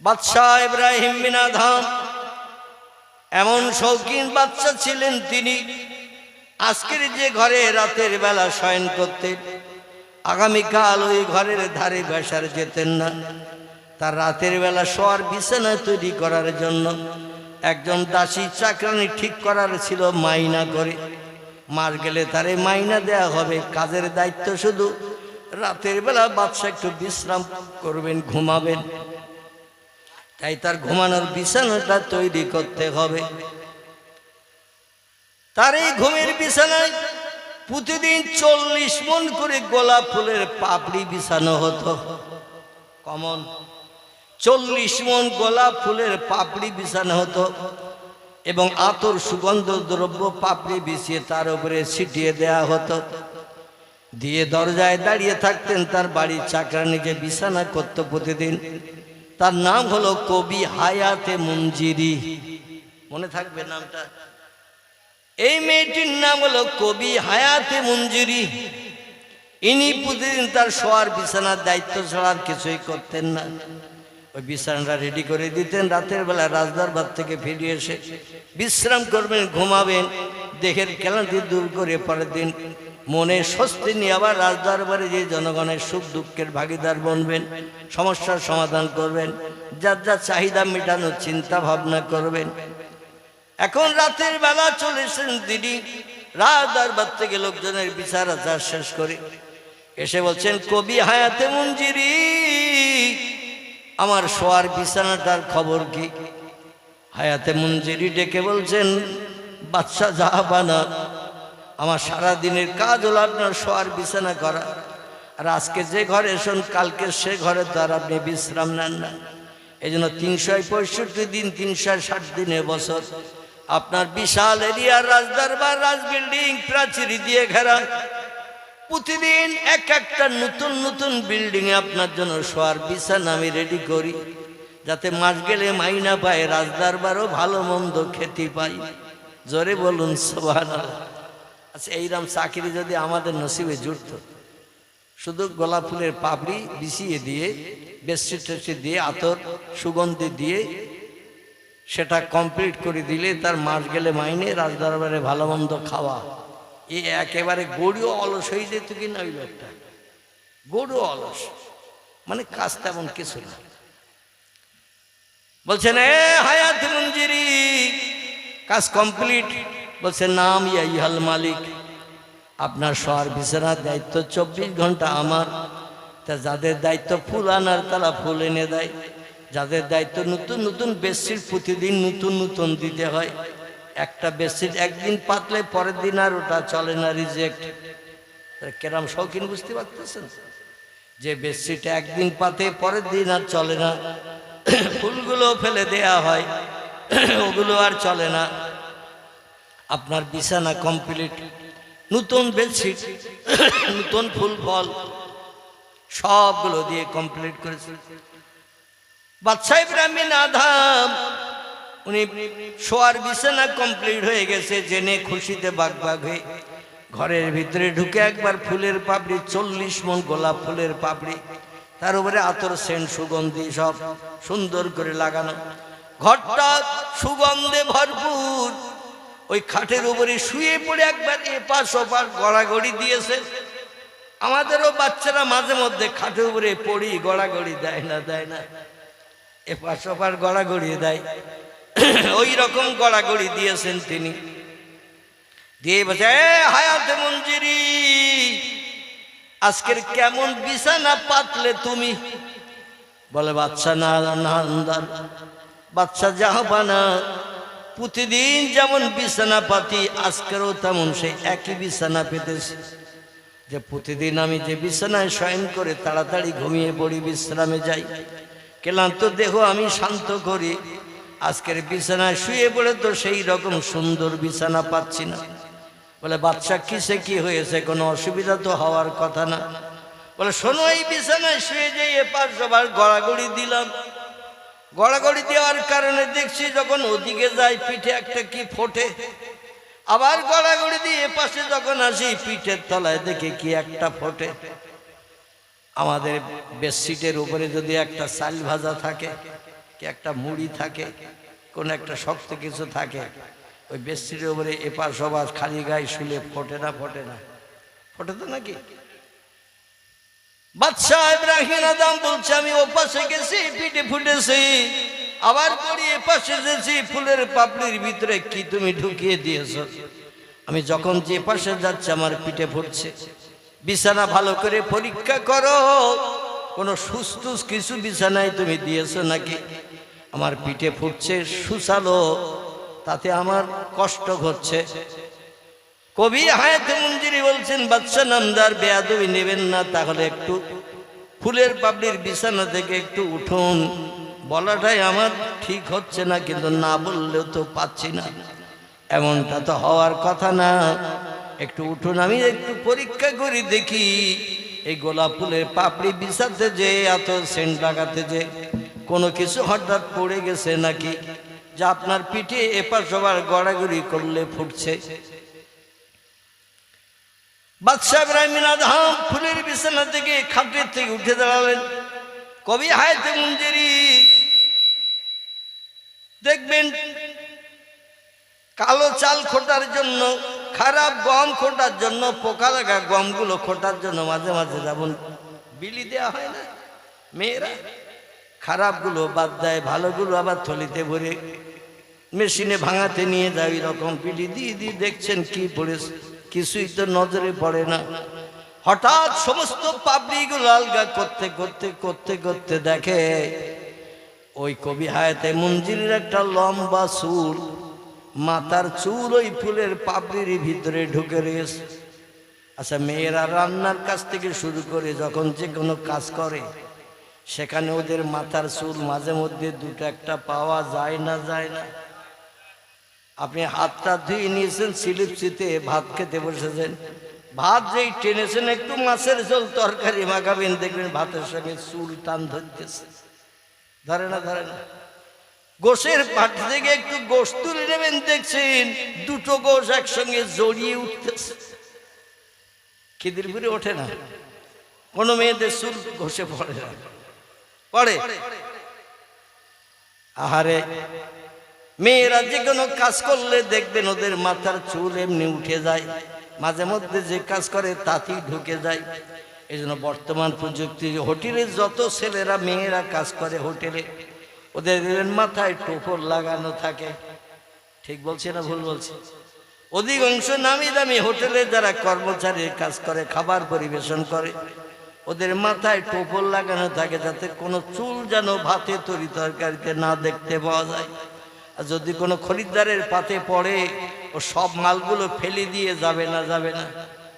বাদশাহ ইব্রাহিম বিন আদহাম এমন শৌখিন বাদশা ছিলেন তিনি। আজকের যে ঘরে রাতের বেলা শয়ন করতেন, আগামীকাল ওই ঘরের ধারে বেসার যেতেন না। তার রাতের বেলা শোয়ার বিছানা তৈরি করার জন্য একজন দাসী চাকরানি ঠিক করার ছিল, মাইনা করে। মাস গেলে তারে মাইনা দেয়া হবে। কাজের দায়িত্ব শুধু রাতের বেলা বাদশা একটু বিশ্রাম করবেন, ঘুমাবেন। তাই তার ঘুমানোর বিছানাটা তৈরি করতে হবে। তার এই ঘুমের বিছানায় প্রতিদিন 40 মণ করে গোলাপ ফুলের পাপড়ি বিছানো হতো। কমন 40 মণ গোলাপ ফুলের পাপড়ি বিছানো হতো এবং আতর সুগন্ধ দ্রব্য পাপড়ি বিছিয়ে তার উপরে ছিটিয়ে দেয়া হতো। দিয়ে দরজায় দাঁড়িয়ে থাকতেন তার বাড়ির চাকরানি, যে বিছানা করত প্রতিদিন। তার নাম হলো কবি হায়াতে মুঞ্জিরি। মনে থাকবে নামটা। এই মেয়েটির নাম হলো কবি হায়াতে মুঞ্জিরি। ইনি প্রতিদিন তার শোয়ার বিছানার দায়িত্ব ছাড়া আর কিছুই করতেন না। ওই বিছানাটা রেডি করে দিতেন। রাতের বেলা রাজদরবার থেকে ফিরে এসে বিশ্রাম করবেন, ঘুমাবেন। দেহের ক্লান্তি দূর করে পরের দিন মনে স্বস্তি নিয়ে আবার রাজদরবারে যে জনগণের সুখ দুঃখের ভাগিদার বনবেন, সমস্যার সমাধান করবেন, যার যা চাহিদা মেটানোর চিন্তা ভাবনা করবেন। এখন রাতের বেলা চলেছেন তিনি রাজদরবার থেকে লোকজনের বিচার আচার শেষ করে এসে বলছেন, কবি হায়াতে মুঞ্জিরি, আমার শোয়ার বিছানাটার খবর কি? হায়াতে মুঞ্জিরি ডেকে বলছেন, বাদশা জাহাপানা, আমার সারা দিনের কাজ হলো আপনার শোয়ার বিছানা করা। আর আজকে যে ঘরে শোন, কালকে সে ঘরে তো আর আপনি বিশ্রাম নেন না। এই জন্য 365 দিন, 360 দিনের বছর আপনার বিশাল এরিয়ার রাজদরবার, রাজ বিল্ডিং প্রাচীর দিয়ে ঘেরা। প্রতিদিন এক একটা নতুন নতুন বিল্ডিং এ আপনার জন্য শোয়ার বিছানা আমি রেডি করি, যাতে মাস গেলে মাইনা পায়, রাজদরবারও ভালো মন্দ খেতে পাই। জোরে বলুন সুবহানাল্লাহ। আচ্ছা, এইরকম চাকরি যদি আমাদের নসিবে জুটত, শুধু গোলাপ ফুলের পাপড়ি বিছিয়ে দিয়ে, বেডশিট দিয়ে, আতর সুগন্ধি দিয়ে সেটা কমপ্লিট করে দিলে তার মাস গেলে মাইনে, রাজদরবারে ভালো মন্দ খাওয়া, এ একেবারে গড়িও অলস হয়ে যেত কিনা। ওই লোকটা গড়িও অলস, মানে কাজ তেমন কিছু না। বলছেন, এ হায়াত মুঞ্জিরি, কাজ কমপ্লিট। বলছে, নাম ইয়াইহাল মালিক, আপনার শোয়ার বিছানার দায়িত্ব 24 ঘন্টা আমার। তা যাদের দায়িত্ব ফুল আনার, তারা ফুল এনে দেয়। যাদের দায়িত্ব নতুন নতুন বেডশিট প্রতিদিন নতুন নতুন দিতে হয়। একটা বেডশিট একদিন পাতলে পরের দিন আর ওটা চলে না, রিজেক্ট। কেরাম শৌখিন বুঝতে পারতেছেন? যে বেডশিট একদিন পাতে পরের দিন আর চলে না, ফুলগুলো ফেলে দেয়া হয়, ওগুলো আর চলে না। আপনার বিছানা কমপ্লিট, নতুন বেডশিট, নতুন ফুল ফল সবগুলো দিয়ে কমপ্লিট করেছে। বাদশা ইব্রাহিম বিন আদহাম, উনি শোয়ার বিছানা কমপ্লিট হয়ে গেছে জেনে খুশিতে বাগবাগ হয়ে ঘরের ভিতরে ঢুকে একবার ফুলের পাপড়ি, 40 মণ গোলাপ ফুলের পাপড়ি, তার উপরে আতর সেন্ট সুগন্ধি সব সুন্দর করে লাগানো, ঘরটা সুগন্ধে ভরপুর। ওই খাটের উপরে শুয়ে পড়ে একবার এপাশ ওপাশ গড়াগড়ি দিয়েছে। আমাদেরও বাচ্চারা মাঝে মধ্যে খাটের উপরে পড়ি গড়াগড়ি দেয় না, এপাশ ওপাশ গড়াগড়ি দেয়। ওই রকম গড়াগড়ি দিয়েছেন তিনি। দিয়ে বলছে, হায়াতে মুঞ্জিরি, আজকের কেমন বিছানা পাতলে তুমি? বলে, বাদশা না, বাদশা জাহাপানা, প্রতিদিন যেমন বিছানা পাতি, আজকেরও তেমন সেই একই বিছানা পেতেছি। যে প্রতিদিন আমি যে বিছানায় শয়ন করে তাড়াতাড়ি ঘুমিয়ে পড়ি, বিশ্রামে যাই, ক্লান্ত দেহ আমি শান্ত করি, আজকের বিছানায় শুয়ে পড়ে তো সেই রকম সুন্দর বিছানা পাচ্ছি না। বলে, বাদশা কিসে কি হয়েছে? কোনো অসুবিধা তো হওয়ার কথা না। বলে, শোনো, এই বিছানায় শুয়ে যাই এপাশ সবার গড়াগড়ি দিলাম, গড়াগড়ি দেওয়ার কারণে দেখছি যখন ওদিকে যাই পিঠে একটা কি ফোটে, আবার গড়াগড়ি দিয়ে এপাশে যখন আসি পিঠের তলায় দেখে কি একটা ফোটে। আমাদের বেডশিটের উপরে যদি একটা চাল ভাজা থাকে, একটা মুড়ি থাকে, কোন একটা শক্ত কিছু থাকে, ওই বেশির উপরে এপাশ ওপাশ খালি গায়ে শুলে ফোটে না? ফোটে তো নাকি? বাদশাহ ইব্রাহিম আদম বলছে আমি ওপাশে গেছি, পিঠে ফুটেছি, আবার পরে এপাশে গেছি, ফুলের পাপড়ির ভিতরে কি তুমি ঢুকিয়ে দিয়েছ? আমি যখন যে পাশে যাচ্ছি আমার পিঠে ফুটছে। বিছানা ভালো করে পরীক্ষা করো, কোন সুস্থ কিছু বিছানায় তুমি দিয়েছো নাকি? আমার পিঠে ফুটছে সুসালো, তাতে আমার কষ্ট হচ্ছে। কবি হায়াতে মুনজিরি বলছেন বাদশা নামদার বেয়াদবি নেবেন না, তাহলে একটু ফুলের পাপড়ির বিছানা থেকে একটু উঠুন। বলাটাই আমার ঠিক হচ্ছে না, কিন্তু না বললেও তো পাচ্ছি না, এমনটা তো হওয়ার কথা না। একটু উঠুন, আমি একটু পরীক্ষা করি দেখি এই গোলাপ ফুলের পাপড়ি বিছাতে যে এত সেন্ট লাগাতে যে কোনো কিছু হঠাৎ পড়ে গেছে নাকি, যা আপনার পিঠে এপাশ ওপাশ গড়াগড়ি করলে ফুটছে। বাদশাহ ইব্রাহিম আদম ফুলের বিছানা থেকে খাটের থেকে উঠে দাঁড়ালেন। কবি হায়াতে মুনজিরি দেখবেন কালো চাল খোটার জন্য, খারাপ গম খোটার জন্য, পোকা লাগা গমগুলো খোটার জন্য মাঝে মাঝে যেমন বিলি দেওয়া হয় না, মেয়েরা খারাপগুলো বাদ দেয়, ভালোগুলো আবার থলিতে ভরে মেশিনে ভাঙাতে নিয়ে যায়, এরকম পিটি দিয়ে দিয়ে দেখছেন কি পড়েছে, কিছুই তো নজরে পড়ে না। হঠাৎ সমস্ত পাপড়িগুলো আলগা করতে করতে করতে করতে দেখে ওই কবি হায়াতে মুনজিরির একটা লম্বা চুল, মাথার চুল ওই ফুলের পাপড়ির ভিতরে ঢুকে রয়েছে। আচ্ছা, মেয়েরা রান্নার কাজ থেকে শুরু করে যখন যে কোনো কাজ করে, সেখানে ওদের মাথার চুল মাঝে মধ্যে দুটো একটা পাওয়া যায় না? আপনি হাতটা ধুয়ে নিয়েছেন, স্লিপসিতে ভাত খেতে বসেছেন, ভাত যেই টেনেছেন একটু মাছের ঝোল তরকারি মাখাবেন, দেখবেন ভাতের সঙ্গে চুল টান ধরতেছে, ধরে না? গোশের পাটি থেকে একটু গোশ তুলে নেবেন, দেখছেন দুটো গোশ একসঙ্গে জড়িয়ে উঠতেছে, খিদির পুরে ওঠে না? কোন মেয়েদের চুল ঘষে পড়ে না? পড়ে। আহারে, মেয়েরা যে কোনো কাজ করলে দেখবেন ওদের মাথার চুল এমনি উঠে যায়, মাঝে মধ্যে যে কাজ করে তাতেই ঢুকে যায়। এই জন্য বর্তমান প্রযুক্তি, হোটেলে যত ছেলেরা মেয়েরা কাজ করে হোটেলে, ওদের মাথায় টোপর লাগানো থাকে। ঠিক বলছি না ভুল বলছি? অধিকাংশ নামি দামি হোটেলে যারা কর্মচারীর কাজ করে, খাবার পরিবেশন করে, ওদের মাথায় টোপর লাগানো থাকে, যাতে কোনো চুল যেন ভাতে তরি তরকারিতে না দেখতে পাওয়া যায়। আর যদি কোনো খরিদ্দারের পাতে পড়ে, ও সব মালগুলো ফেলে দিয়ে যাবে না?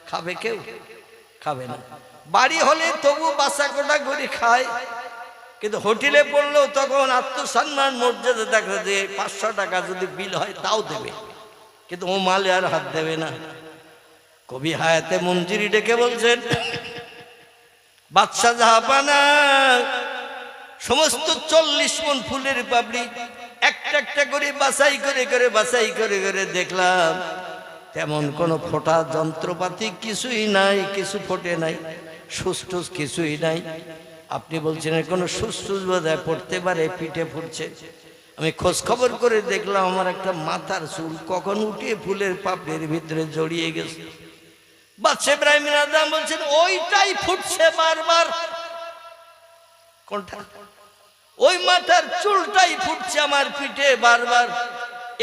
খাবে? কেউ খাবে না। বাড়ি হলে তবু বাসা কোটা করে খায়, কিন্তু হোটেলে পড়লেও তখন আত্মসম্মান মর্যাদা দেখা যে 500 টাকা যদি বিল হয় তাও দেবে, কিন্তু ও মালে আর হাত দেবে না। কবি হায়াতে মুনজিরি ডেকে বলছেন বাদশা জাহাপানা, সমস্ত 40 মণ ফুলের পাপড়ি একটা একটা করে বাছাই করে দেখলাম তেমন কোনো ফোটা যন্ত্রপাতি কিছুই নাই, কিছু ফোটে নাই, সুস্থ কিছুই নাই। আপনি বলছেন কোনো সুস্থ বোধহয় পড়তে পারে, পিঠে ফুটছে। আমি খোঁজ খবর করে দেখলাম আমার একটা মাথার চুল কখন উঠিয়ে ফুলের পাপড়ির ভিতরে জড়িয়ে গেছে। বাদশা ইব্রাহিম আদম বলছেন ওইটাই ফুটছে বারবার। কোনটা? ওই মাথার চুলটাই ফুটছে আমার পিঠে বারবার।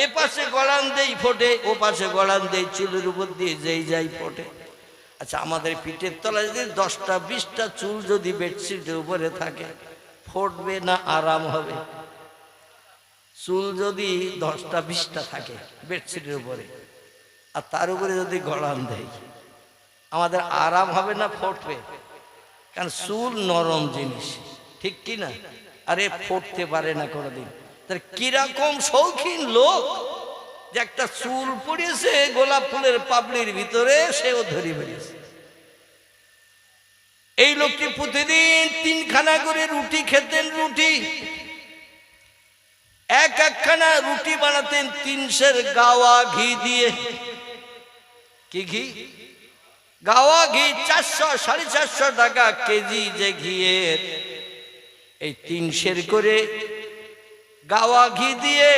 এ পাশে গড়ান দেই ফোটে, ও পাশে গড়ান দেই, চুলের উপর দিয়ে যেই যাই ফোটে। আচ্ছা, আমাদের পিঠের তলায় যদি 10টা 20টা চুল যদি বেডশিটের উপরে থাকে, ফুটবে না আরাম হবে? চুল যদি 10টা 20টা থাকে বেডশিটের উপরে, আর তার উপরে যদি গড়ান দেয়, আমাদের আরাম হবে না ফুটবে? কারণ চুল নরম জিনিস, ঠিক কি না? আরে ফুটতে পারে না কোনোদিন। তার কিরকম শৌখিন লোক যে একটা চুল পড়িয়েছে গোলাপ ফুলের পাপড়ির ভিতরে, সেও ধরে বেরিয়েছে। এই লোকটি প্রতিদিন 3খানা করে রুটি খেতেন। রুটি একখানা রুটি বানাতেন 300 গাওয়া ঘি দিয়ে। কি ঘি? গাওয়া ঘি। 400 450 টাকা কেজি যে ঘিয়ের, এই 300 করে গাওয়া ঘি দিয়ে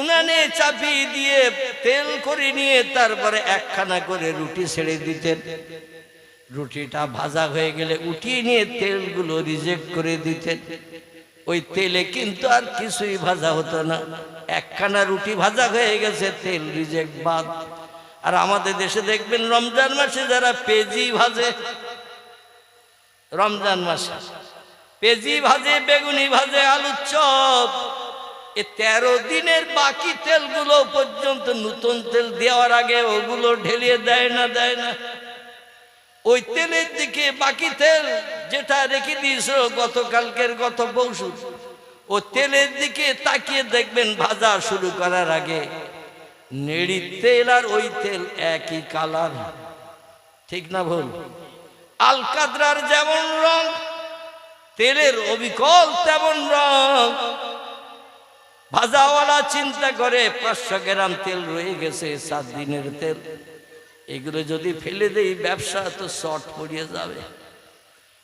উনানে চাপিয়ে দিয়ে তেল করে নিয়ে তারপরে একখানা করে রুটি ছেড়ে দিতেন। রুটিটা ভাজা হয়ে গেলে উঠিয়ে নিয়ে তেলগুলো রিজেক্ট করে দিতেন। ওই তেলে কিন্তু আর কিছুই ভাজা হতো না, একখানা রুটি ভাজা হয়ে গেছে, তেল রিজেক্ট বাদ। আর আমাদের দেশে দেখবেন রমজান মাসে যারা পেঁজি ভাজে, রমজান মাসে পেঁজি ভাজে, বেগুনি ভাজে, আলুর চপ, এ 13 দিনের বাকি তেলগুলো পর্যন্ত নতুন তেল দেওয়ার আগে ওগুলো ঢেলিয়ে দেয় না, দেয় না। ওই তেলের দিকে বাকি তেল যেটা রেখে দিয়েছিল গতকালকের, গত পরশু, ও তেলের দিকে তাকিয়ে দেখবেন ভাজা শুরু করার আগে নেড়ি তেল আর ওই তেল একই কালার। ঠিক না ভুল? আলকাদরার যেমন রং, তেলের অবিকল তেমন রং। ভাজাওয়ালা চিন্তা করে 500 গ্রাম তেল রয়ে গেছে, 7 দিনের তেল, এগুলো যদি ফেলে দেই ব্যবসা তো শর্ট পড়িয়ে যাবে।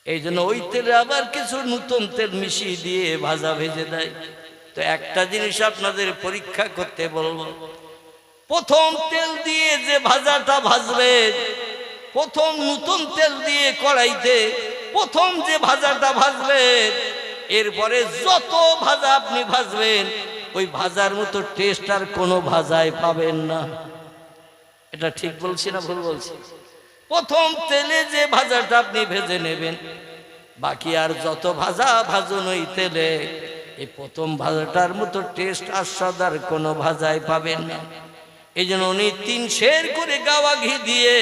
এই জন্য ওই তেলে আবার কিছু নতুন তেল মিশিয়ে দিয়ে ভাজা ভেজে দেয়। তো একটা জিনিস আপনাদের পরীক্ষা করতে বলবো, প্রথম তেল দিয়ে যে ভাজাটা ভাজলেন, প্রথম নতুন তেল দিয়ে কড়াইতে প্রথম যে ভাজাটা ভাজলেন, এরপরে যত ভাজা আপনি ভাজবেন ওই ভাজার মতো টেস্ট আর কোনো ভাজায় পাবেন না। এটা ঠিক বলছি না ভুল বলছি? প্রথম তেলে যে ভাজাটা আপনি ভেজে নেবেন, বাকি আর যত ভাজা ভাজুন ওই তেলে, এই প্রথম ভাজাটার মতো টেস্ট আস্বাদ আর কোনো ভাজায় পাবেন না। এই জন্য উনি 3 সের করে গাওয়া ঘি দিয়ে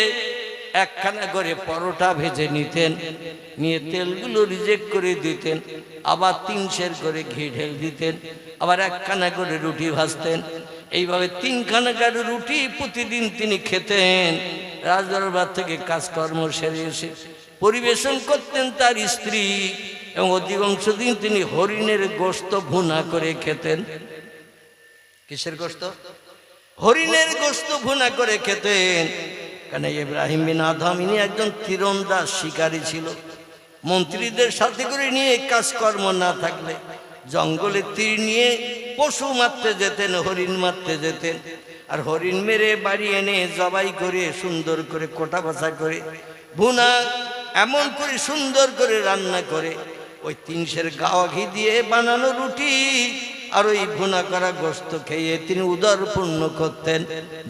একখানা করে পরোটা ভেজে নিতেন, নিয়ে তেলগুলো রিজেক্ট করে দিতেন, আবার 3 সের করে ঘি ঢেল দিতেন, আবার একখানা করে রুটি ভাজতেন। এইভাবে 3 খানা করে রুটি প্রতিদিন তিনি খেতেন। রাজদরবার থেকে কাজকর্ম সেরে এসে পরিবেশন করতেন তার স্ত্রী, এবং অধিকাংশ দিন তিনি হরিণের গোশত ভুনা করে খেতেন। কিসের গোশত? হরিণের গোশত ভুনা করে খেতেন। কারণ ইব্রাহিম বিন আদম ইনি একজন তীরন্দাজ শিকারী ছিল। মন্ত্রীদের সাথে করে নিয়ে কাজকর্ম না থাকলে জঙ্গলে তীর নিয়ে পশু মারতে যেতেন, হরিণ মারতে যেতেন। আর হরিণ মেরে বাড়ি এনে জবাই করে সুন্দর করে কোটা বাছা করে ভুনা এমন করে সুন্দর করে রান্না করে ওই 3 সের গাওয়া ঘি দিয়ে বানানো রুটি আর ওই ভুনা করা গোশত খেয়ে তিনি উদর পূর্ণ করতেন।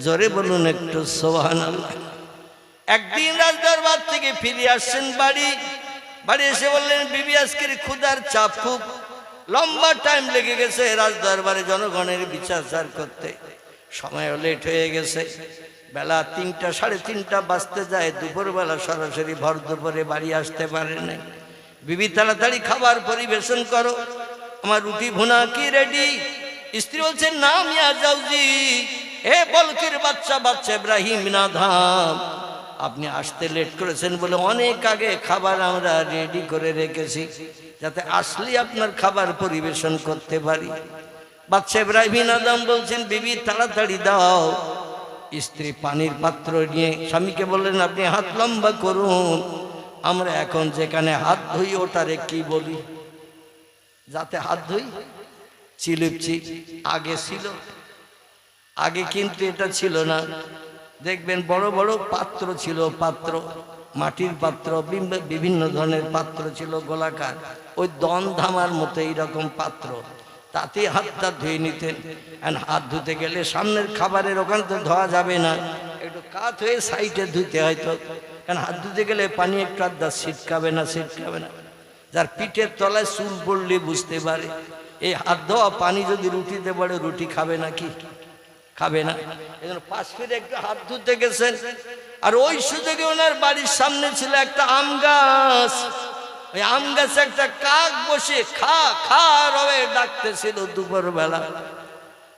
জোরে বলুন একটু সুবহানাল্লাহ। একদিন রাজদরবার থেকে ফিরে আসছেন বাড়ি এসে বললেন, বিবি আজকের ক্ষুধার চাপ খুব, লম্বা টাইম লেগে গেছে রাজদরবারে জনগণের বিচার করতে, সময় লেট হয়ে গেছে, বেলা 3টা 3:30 বাজতে যায়, দুপুরবেলা সরাসরি ভর দুপুরে বাড়ি আসতে পারে নাই। বিবি তাড়াতাড়ি খাবার পরিবেশন করো, আমার রুটি ভুনা কি রেডি? স্ত্রী বলছেন, না মিয়া জাউজি, এ বলকের বাচ্চা ইব্রাহিম বিন আদম, আপনি আসতে লেট করেছেন বলে অনেক আগে খাবার আমরা রেডি করে রেখেছি, যাতে আসলে আপনার খাবার পরিবেশন করতে পারি। বাচ্চা ইব্রাহিম বিন আদম বলছেন, বিবি তাড়াতাড়ি দাও। স্ত্রী পানির পাত্র নিয়ে স্বামীকে বললেন, আপনি হাত লম্বা করুন, আমরা এখন যেখানে হাত ধুই ওটারে কি বলি? যাতে হাত ধুই চিলিপচি আগে ছিল, আগে কিন্তু এটা ছিল না। দেখবেন বড় বড় পাত্র ছিল, পাত্র মাটির পাত্র, বিভিন্ন ধরনের পাত্র ছিল গোলাকার, ওই দন ধামার মতো এইরকম পাত্র, তাতে হাতটা ধুয়ে নিতেন। হাত ধুতে গেলে সামনের খাবারের ওখানে তো ধোয়া যাবে না, একটু কাত হয়ে সাইডে ধুতে হয়তো, কারণ হাত ধুতে গেলে পানি একটু আধা ছিটকাবে না। যার পিঠের তলায় চুল পড়লে বুঝতে পারে এই হাত ধোয়া পানি যদি রুটিতে পড়ে রুটি খাবে নাকি? খাবে না। এই জন্য 5 ফিট একটু হাত ধুতে গেছেন। আর ওই সুযোগে ওনার বাড়ির সামনে ছিল একটা আম গাছ, ওই আম গাছে একটা কাক বসে খা খা রবে ডাকতেছিল দুপুর বেলা।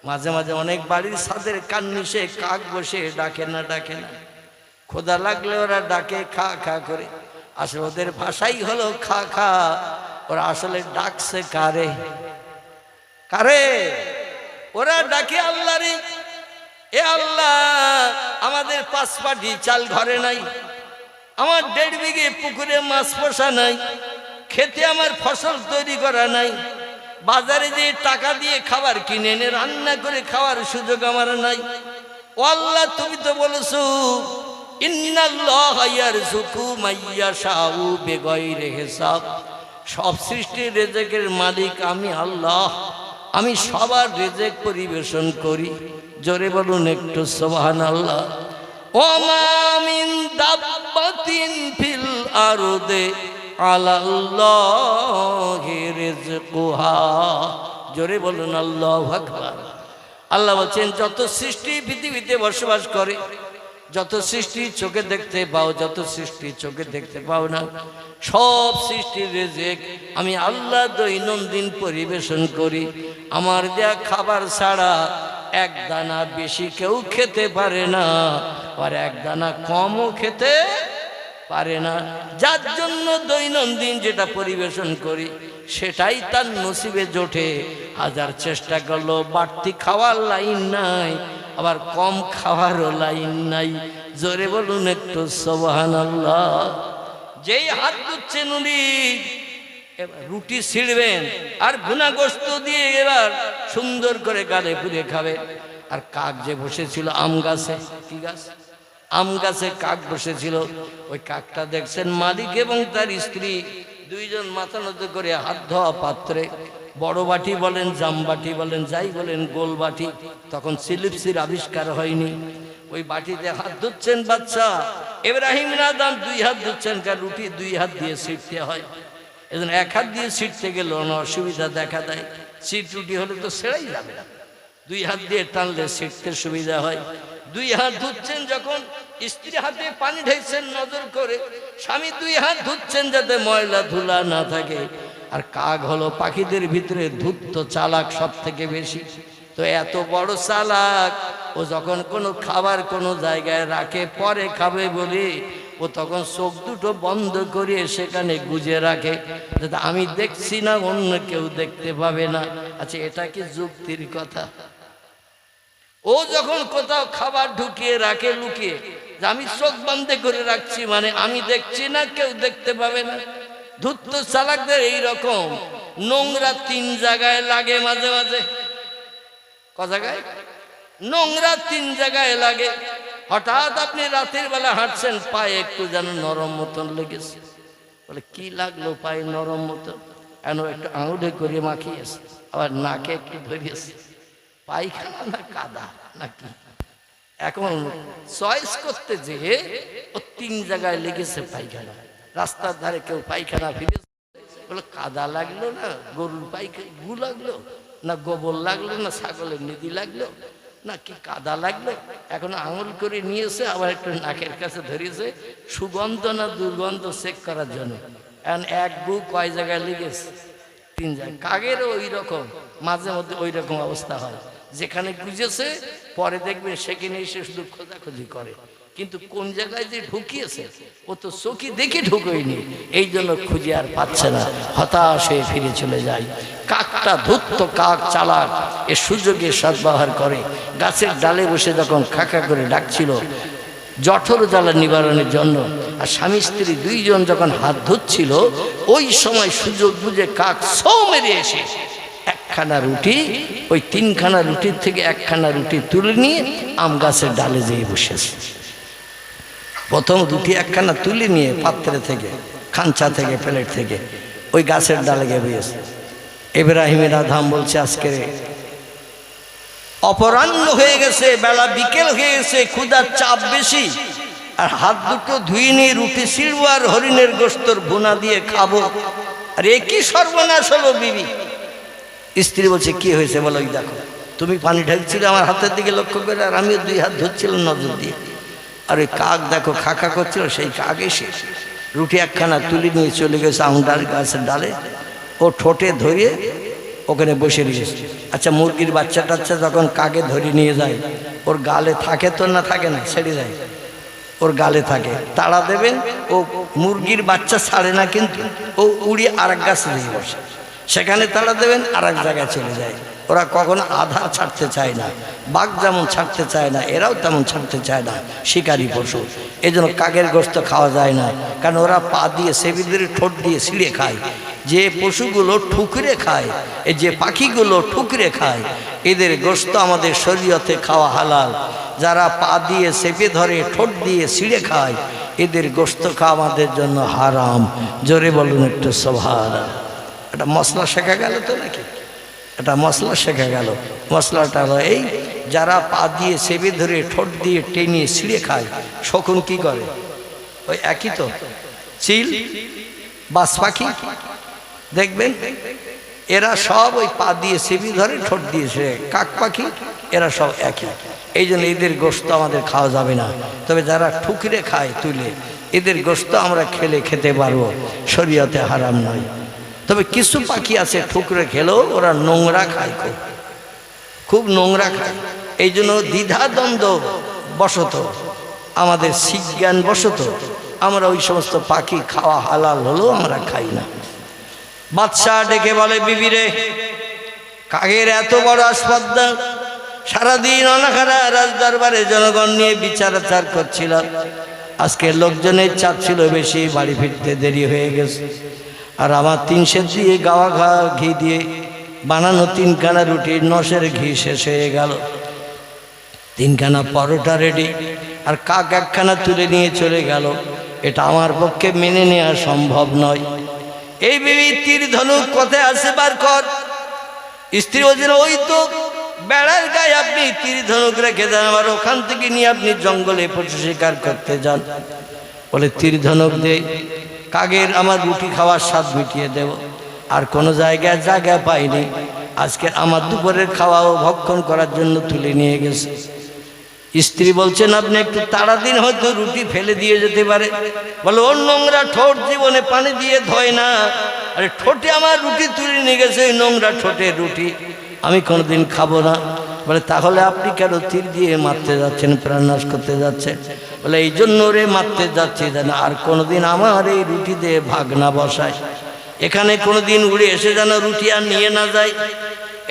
মাঝে মাঝে অনেক বাড়ির ছাদের কান্নিসে কাক বসে ডাকে না, ক্ষুধা লাগলে ওরা ডাকে খা খা করে। আসলে ওদের ভাষাই হলো খা খা, ওরা আসলে ডাকছে কারে? ওরা ডাকে আল্লাহ রে, এ আল্লাহ আমাদের 5 পাটি চাল ঘরে নাই, আমার 1.5 বিঘে পুকুরে মাছ পোষা নাই, খেতে আমার ফসল তৈরি করা নাই, বাজারে যে টাকা দিয়ে খাবার কিনে এনে রান্না করে খাওয়ার সুযোগ আমার নাই। ও আল্লাহ, তুমি তো বলেছো ইন্নাল্লাহা ইয়ারযুকু মাইয়াশাউ বিগাইরি হিসাব। সব সৃষ্টির রিজেকের মালিক আমি আল্লাহ, আমি সবার রিজেক পরিবেশন করি। জোরে বলুন একটু সুবহানাল্লাহ। ওমা মিন দাব্বাতিন ফিল আরদি আলাল্লাহি রিজকুহা। জোরে বলুন আল্লাহু আকবার। আল্লাহ বলছেন যত সৃষ্টি পৃথিবীতে বসবাস করে, যত সৃষ্টি চোখে দেখতে পাও, যত সৃষ্টি চোখে দেখতে পাও না, সব সৃষ্টির রিজিক আমি আল্লাহ দৈনন্দিন পরিবেশন করি। আমার দেয়া খাবার ছাড়া এক দানা বেশি কেউ খেতে পারে না, আর এক দানা কমও খেতে পারে না। যার জন্য দৈনন্দিন যেটা পরিবেশন করি সেটাই তার নসিবে জোটে। হাজার চেষ্টা করলো বাড়তি খাওয়ার লাইন নাই, আবার কম খাওয়ারও লাইন নাই। জোরে বলুন একটু সুবহানাল্লাহ। যেই হাত ধুচ্ছেন উনি এবার রুটি ছিঁড়বেন আর ভুনা গোস্ত দিয়ে এবার সুন্দর করে গালে পুড়ে খাবেন। আর কাক যে বসেছিল আম গাছে, কি গাছ? আম গাছে কাক বসেছিল। ওই কাকটা দেখছেন মালিক এবং তার স্ত্রী দুইজন মাথা নত করে হাত ধোয়া পাত্রে, বড় বাটি বলেন, জাম বাটি বলেন, যাই বলেন, গোল বাটি, তখন সিলিপসির আবিষ্কার হয়নি। ওই বাটিতে হাত ধুচ্ছেন বাচ্চা ইব্রাহিম আদম, দুই হাত ধুচ্ছেন, কারণ রুটি দুই হাত দিয়ে ছিঁড়তে হয়। এজন্য এক হাত দিয়ে ছিঁড়তে গেলে অসুবিধা দেখা দেয়। ছিট রুটি হলে তো ছেড়াই যাবে না, দুই হাত দিয়ে টানলে ছিঁড়তে সুবিধা হয়। দুই হাত ধুচ্ছেন যখন, স্ত্রী হাতে পানি ঢেলছেন নজর করে, স্বামী দুই হাত ধুচ্ছেন যাতে ময়লা ধুলা না থাকে। আর কাক হলো পাখিদের ভিতরে ধূর্ত চালাক সব থেকে বেশি। তো এত বড় চালাক, ও যখন কোনো খাবার কোনো জায়গায় রাখে পরে খাবে বলে, ও তখন চোখ দুটো বন্ধ করে সেখানে গুজে রাখে, যাতে আমি দেখছি না, অন্য কেউ দেখতে পাবে না। আচ্ছা, এটা কি যুক্তির কথা? ও যখন কোথাও খাবার ঢুকিয়ে রাখে লুকিয়ে, যে আমি চোখ বন্ধ করে রাখছি মানে আমি দেখছি না, কেউ দেখতে পাবে না। ধূর্ত চালাকদের এইরকম নোংরা তিন জায়গায় লাগে মাঝে মাঝে। ক জায়গায়? নোংরা তিন জায়গায় লাগে। হঠাৎ আপনি রাতের বেলা হাঁটছেন, পায়ে একটু যেন নরম মতন লেগেছে, বলে কি লাগলো পায়ে নরম মতন? কেন একটু আঙুলে করে মাখিয়েছে, আবার নাকে একটু ধরিয়েছে, পায়খানা না কাদা নাকি? এখন চয়েস করতে যেয়ে ও তিন জায়গায় লেগেছে পায়খানা। রাস্তার ধারে কেউ পায়খানা ফিরেছে, বলে কাদা লাগলো না গরুর পায়খানা গু লাগলো, না গোবর লাগলো, না ছাগলের নিধি লাগলো, না কি কাদা লাগলো? এখন আঙুল করে নিয়েছে, আবার একটু নাকের কাছে ধরিয়েছে, সুগন্ধ না দুর্গন্ধ চেক করার জন্য। এখন এক গু কয় জায়গায় লেগেছে? তিন জায়গায়। কাকেরও ওই রকম মাঝে মধ্যে ওই রকম অবস্থা হয়, যেখানে গুজেছে পরে দেখবে সেখানে এসে শুধু খোঁজাখুঁজি করে, কিন্তু কোন জায়গায় যে ঢুকিয়েছে ও তো চোখে দেখে ঢুকোয়নি, এই জন্য খুঁজে আর পাচ্ছে না, হতাশ হয়ে ফিরে চলে যায়। কাকটা ধূর্ত কাক চালাক, এ সুযোগে সদ্ব্যবহার করে। গাছের ডালে বসে যখন খাকা করে ডাকছিল জঠর জ্বালা নিবারণের জন্য, আর স্বামী স্ত্রী দুইজন যখন হাত ধুচ্ছিল, ওই সময় সুযোগ বুঝে কাক সৌ মেরে এসে একখানা রুটি, ওই তিনখানা রুটির থেকে একখানা রুটি তুলে নিয়ে আম গাছের ডালে যেয়ে বসেছে। প্রথম রুটি একখানা তুলে নিয়ে পাত্রে থেকে, খাঞ্চা থেকে, প্লেট থেকে ওই গাছের ডালে গিয়ে বসেছে। ইব্রাহিমের আধাম বলছে আজকে অপরাহ্ন হয়ে গেছে, বেলা বিকেল হয়ে গেছে, ক্ষুধার চাপ বেশি, আর হাত দুটো ধুয়ে নিয়ে রুটি ছিড়বো আর হরিণের গোস্তর ভুনা দিয়ে খাবো। আর একই সর্বনাশ হলো বিবি। স্ত্রী বলছে কি হয়েছে বলো? ওই দেখো তুমি পানি ঢালছিলে আমার হাতের দিকে লক্ষ্য করে, আর আমিও দুই হাত ধরছিলাম নজর দিয়ে, আর ওই কাক দেখো খাকা করছিল, সেই কাক এসে রুটি একখানা তুলে নিয়ে চলে গেছে আমডার গাছের ডালে, ও ঠোঁটে ধরিয়ে ওখানে বসে রয়েছে। আচ্ছা, মুরগির বাচ্চা টাচ্চা যখন কাকে ধরে নিয়ে যায়, ওর গালে থাকে তো না থাকে না, ছেড়ে যায়, ওর গালে থাকে, তাড়া দেবেন, ও মুরগির বাচ্চা ছাড়ে না, কিন্তু ও উড়িয়ে আর এক গাছে দিয়ে বসে, সেখানে তাড়া দেবেন আর এক জায়গায় চলে যায়। ওরা কখনো আধার ছাড়তে চায় না, বাঘ যেমন ছাড়তে চায় না, এরাও তেমন ছাড়তে চায় না, শিকারী পশু। এই জন্য কাকের গোস্ত খাওয়া যায় না, কারণ ওরা পা দিয়ে সেবিদের ঠোঁট দিয়ে ছিঁড়ে খায়। যে পশুগুলো ঠুকরে খায়, এই যে পাখিগুলো ঠুকরে খায়, এদের গোশত আমাদের শরীয়তে খাওয়া হালাল। যারা পা দিয়ে চেপে ধরে, ঠোঁট দিয়ে ছিঁড়ে খায়, এদের গোশত খাওয়া আমাদের জন্য হারাম। জোরে বলুন একটু সুবহানাল্লাহ। এটা মশলা শেখা গেল তো নাকি? এটা মশলা শেখা গেল। মশলাটা হলো এই, যারা পা দিয়ে চেপে ধরে, ঠোঁট দিয়ে টেনে ছিঁড়ে খায়, শকুন কি করে? ওই একই তো। চিল, বাজ পাখি দেখবেন, এরা সব ওই পা দিয়ে চেপে ধরে, ঠোঁট দিয়ে ছিঁড়ে। কাক পাখি, এরা সব একই। এই জন্য এদের গোশত আমাদের খাওয়া যাবে না। তবে যারা ঠুকরে খায় তুলে, এদের গোশত আমরা খেতে পারবো, শরীয়তে হারাম নয়। তবে কিছু পাখি আছে ঠুকরে খেলেও ওরা নোংরা খায়, খুব নোংরা খায়। এই জন্য দ্বিধাদ্বন্দ্ব বশত, আমাদের শিজ্ঞান বশত আমরা ওই সমস্ত পাখি খাওয়া হালাল হলেও আমরা খাই না। বাদশাহ ডেকে বলে, বিবিরে, কাকের এত বড় আসপদ্দা, সারাদিন অনাখারা রাজদরবারে জনগণ নিয়ে বিচার করছিল। আজকে লোকজনের চাপ ছিল বেশি, বাড়ি ফিরতে দেরি হয়ে গেছে। আর আমার 3 সের দিয়ে গাওয়া ঘি দিয়ে বানানো 3 খানা রুটির নসের ঘি শেষ হয়ে গেল। 3 খানা পরোটা রেডি, আর কাক 1 খানা তুলে নিয়ে চলে গেল। এটা আমার পক্ষে মেনে নেওয়া সম্ভব নয়। এই বিবি তীর ধনুক কোথায় আছে বার কর। স্ত্রী বলছেন, ওই তো বেড়ার গায়ে আপনি তীর ধনুক রেখে দেন, আবার ওখান থেকে নিয়ে আপনি জঙ্গলে পশু শিকার করতে যান। বলে তীর ধনুক দে, কাকের আমার রুটি খাওয়ার স্বাদ মিটিয়ে দেব। আর কোনো জায়গায় জায়গা পাইনি, আজকে আমার দুপুরের খাওয়াও ভক্ষণ করার জন্য তুলে নিয়ে গেছে। স্ত্রী বলছেন, আপনি একটু তাড়াদিন হয়তো রুটি ফেলে দিয়ে যেতে পারে। বলে, ওর নোংরা ঠোঁট জীবনে পানি দিয়ে ধোয় না। আরে ঠোঁটে আমার রুটি তুলে নিয়ে গেছে, ওই নোংরা ঠোঁটের রুটি আমি কোনোদিন খাবো না। বলে, তাহলে আপনি কেন তীর দিয়ে মারতে যাচ্ছেন, প্রাণনাশ করতে যাচ্ছেন? বলে, এই জন্য রে মারতে যাচ্ছি যেন আর কোনোদিন আমার এই রুটি দিয়ে ভাগ না বসায়, এখানে কোনোদিন উড়ে এসে যেন রুটি আর নিয়ে না যায়।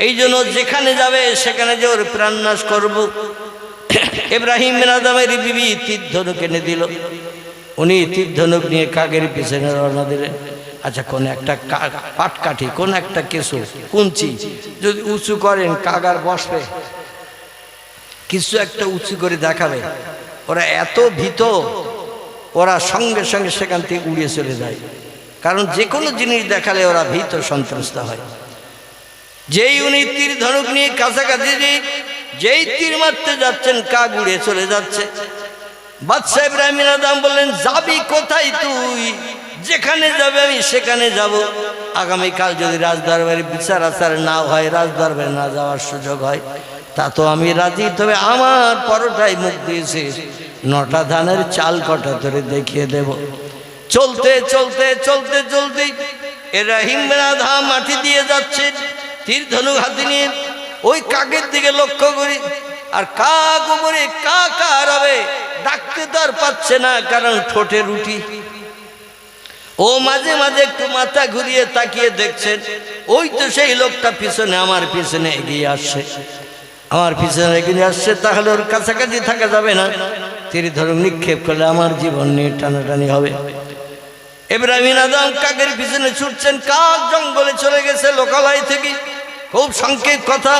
এই জন্য যেখানে যাবে সেখানে যে ওর প্রাণনাশ করব। ইব্রাহিম বিন আদমের বিবি তীর ধনুক এনে দিল। উনি তীর ধনুক নিয়ে কাকের পিছনে রওনা দিলেন। আচ্ছা, কোন একটা পাটকাঠি, কোন একটা কিছু কুঞ্চি যদি উঁচু করেন, কাগার বসবে, কিছু একটা উঁচু করে দেখাবে, ওরা এত ভীত, ওরা সঙ্গে সঙ্গে সেখান থেকে উড়িয়ে চলে যায়। কারণ যে কোনো জিনিস দেখালে ওরা ভীত সন্ত্রস্ত হয়। যেই উনি তীর ধনুক নিয়ে কাছাকাছি, যেই তীর মারতে যাচ্ছেন, কাক উড়ে চলে যাচ্ছে। বাদশা ইব্রাহিম বিন আদম বললেন, যাবি কোথায় তুই? যেখানে যাবে আমি সেখানে যাব। আগামীকাল যদি রাজদরবারে বিচার আচার না হয়, রাজদরবারে না যাওয়ার সুযোগ হয়, তা তো আমি রাজি। তবে আমার পরোটায় মুখ দিয়েছিস, 9টা ধানের চাল কটা ধরে দেখিয়ে দেব। চলতে চলতে চলতে চলতে ইব্রাহিম বিন আদম মাটি দিয়ে যাচ্ছে তীর ধনুক হাতে নিয়ে। ওই কাকের দিকে লক্ষ্য করি, আর কাক উপরে কাকা আরবে ডাকতে তো আর পাচ্ছে না, কারণ ঠোঁটে রুটি। ও মাঝে মাঝে একটু মাথা ঘুরিয়ে তাকিয়ে দেখছেন, ওই তো সেই লোকটা পিছনে, আমার পিছনে এগিয়ে আসছে, আমার পিছনে এগিয়ে আসছে। তাহলে ওর কাছাকাছি থাকা যাবে না, তীর ধনুক নিক্ষেপ করলে আমার জীবন নিয়ে টানাটানি হবে। ইব্রাহিম বিন আদম কাকের পিছনে ছুটছেন। কাক জঙ্গলে চলে গেছে লোকালয় থেকে। খুব সংক্ষেপ কথা,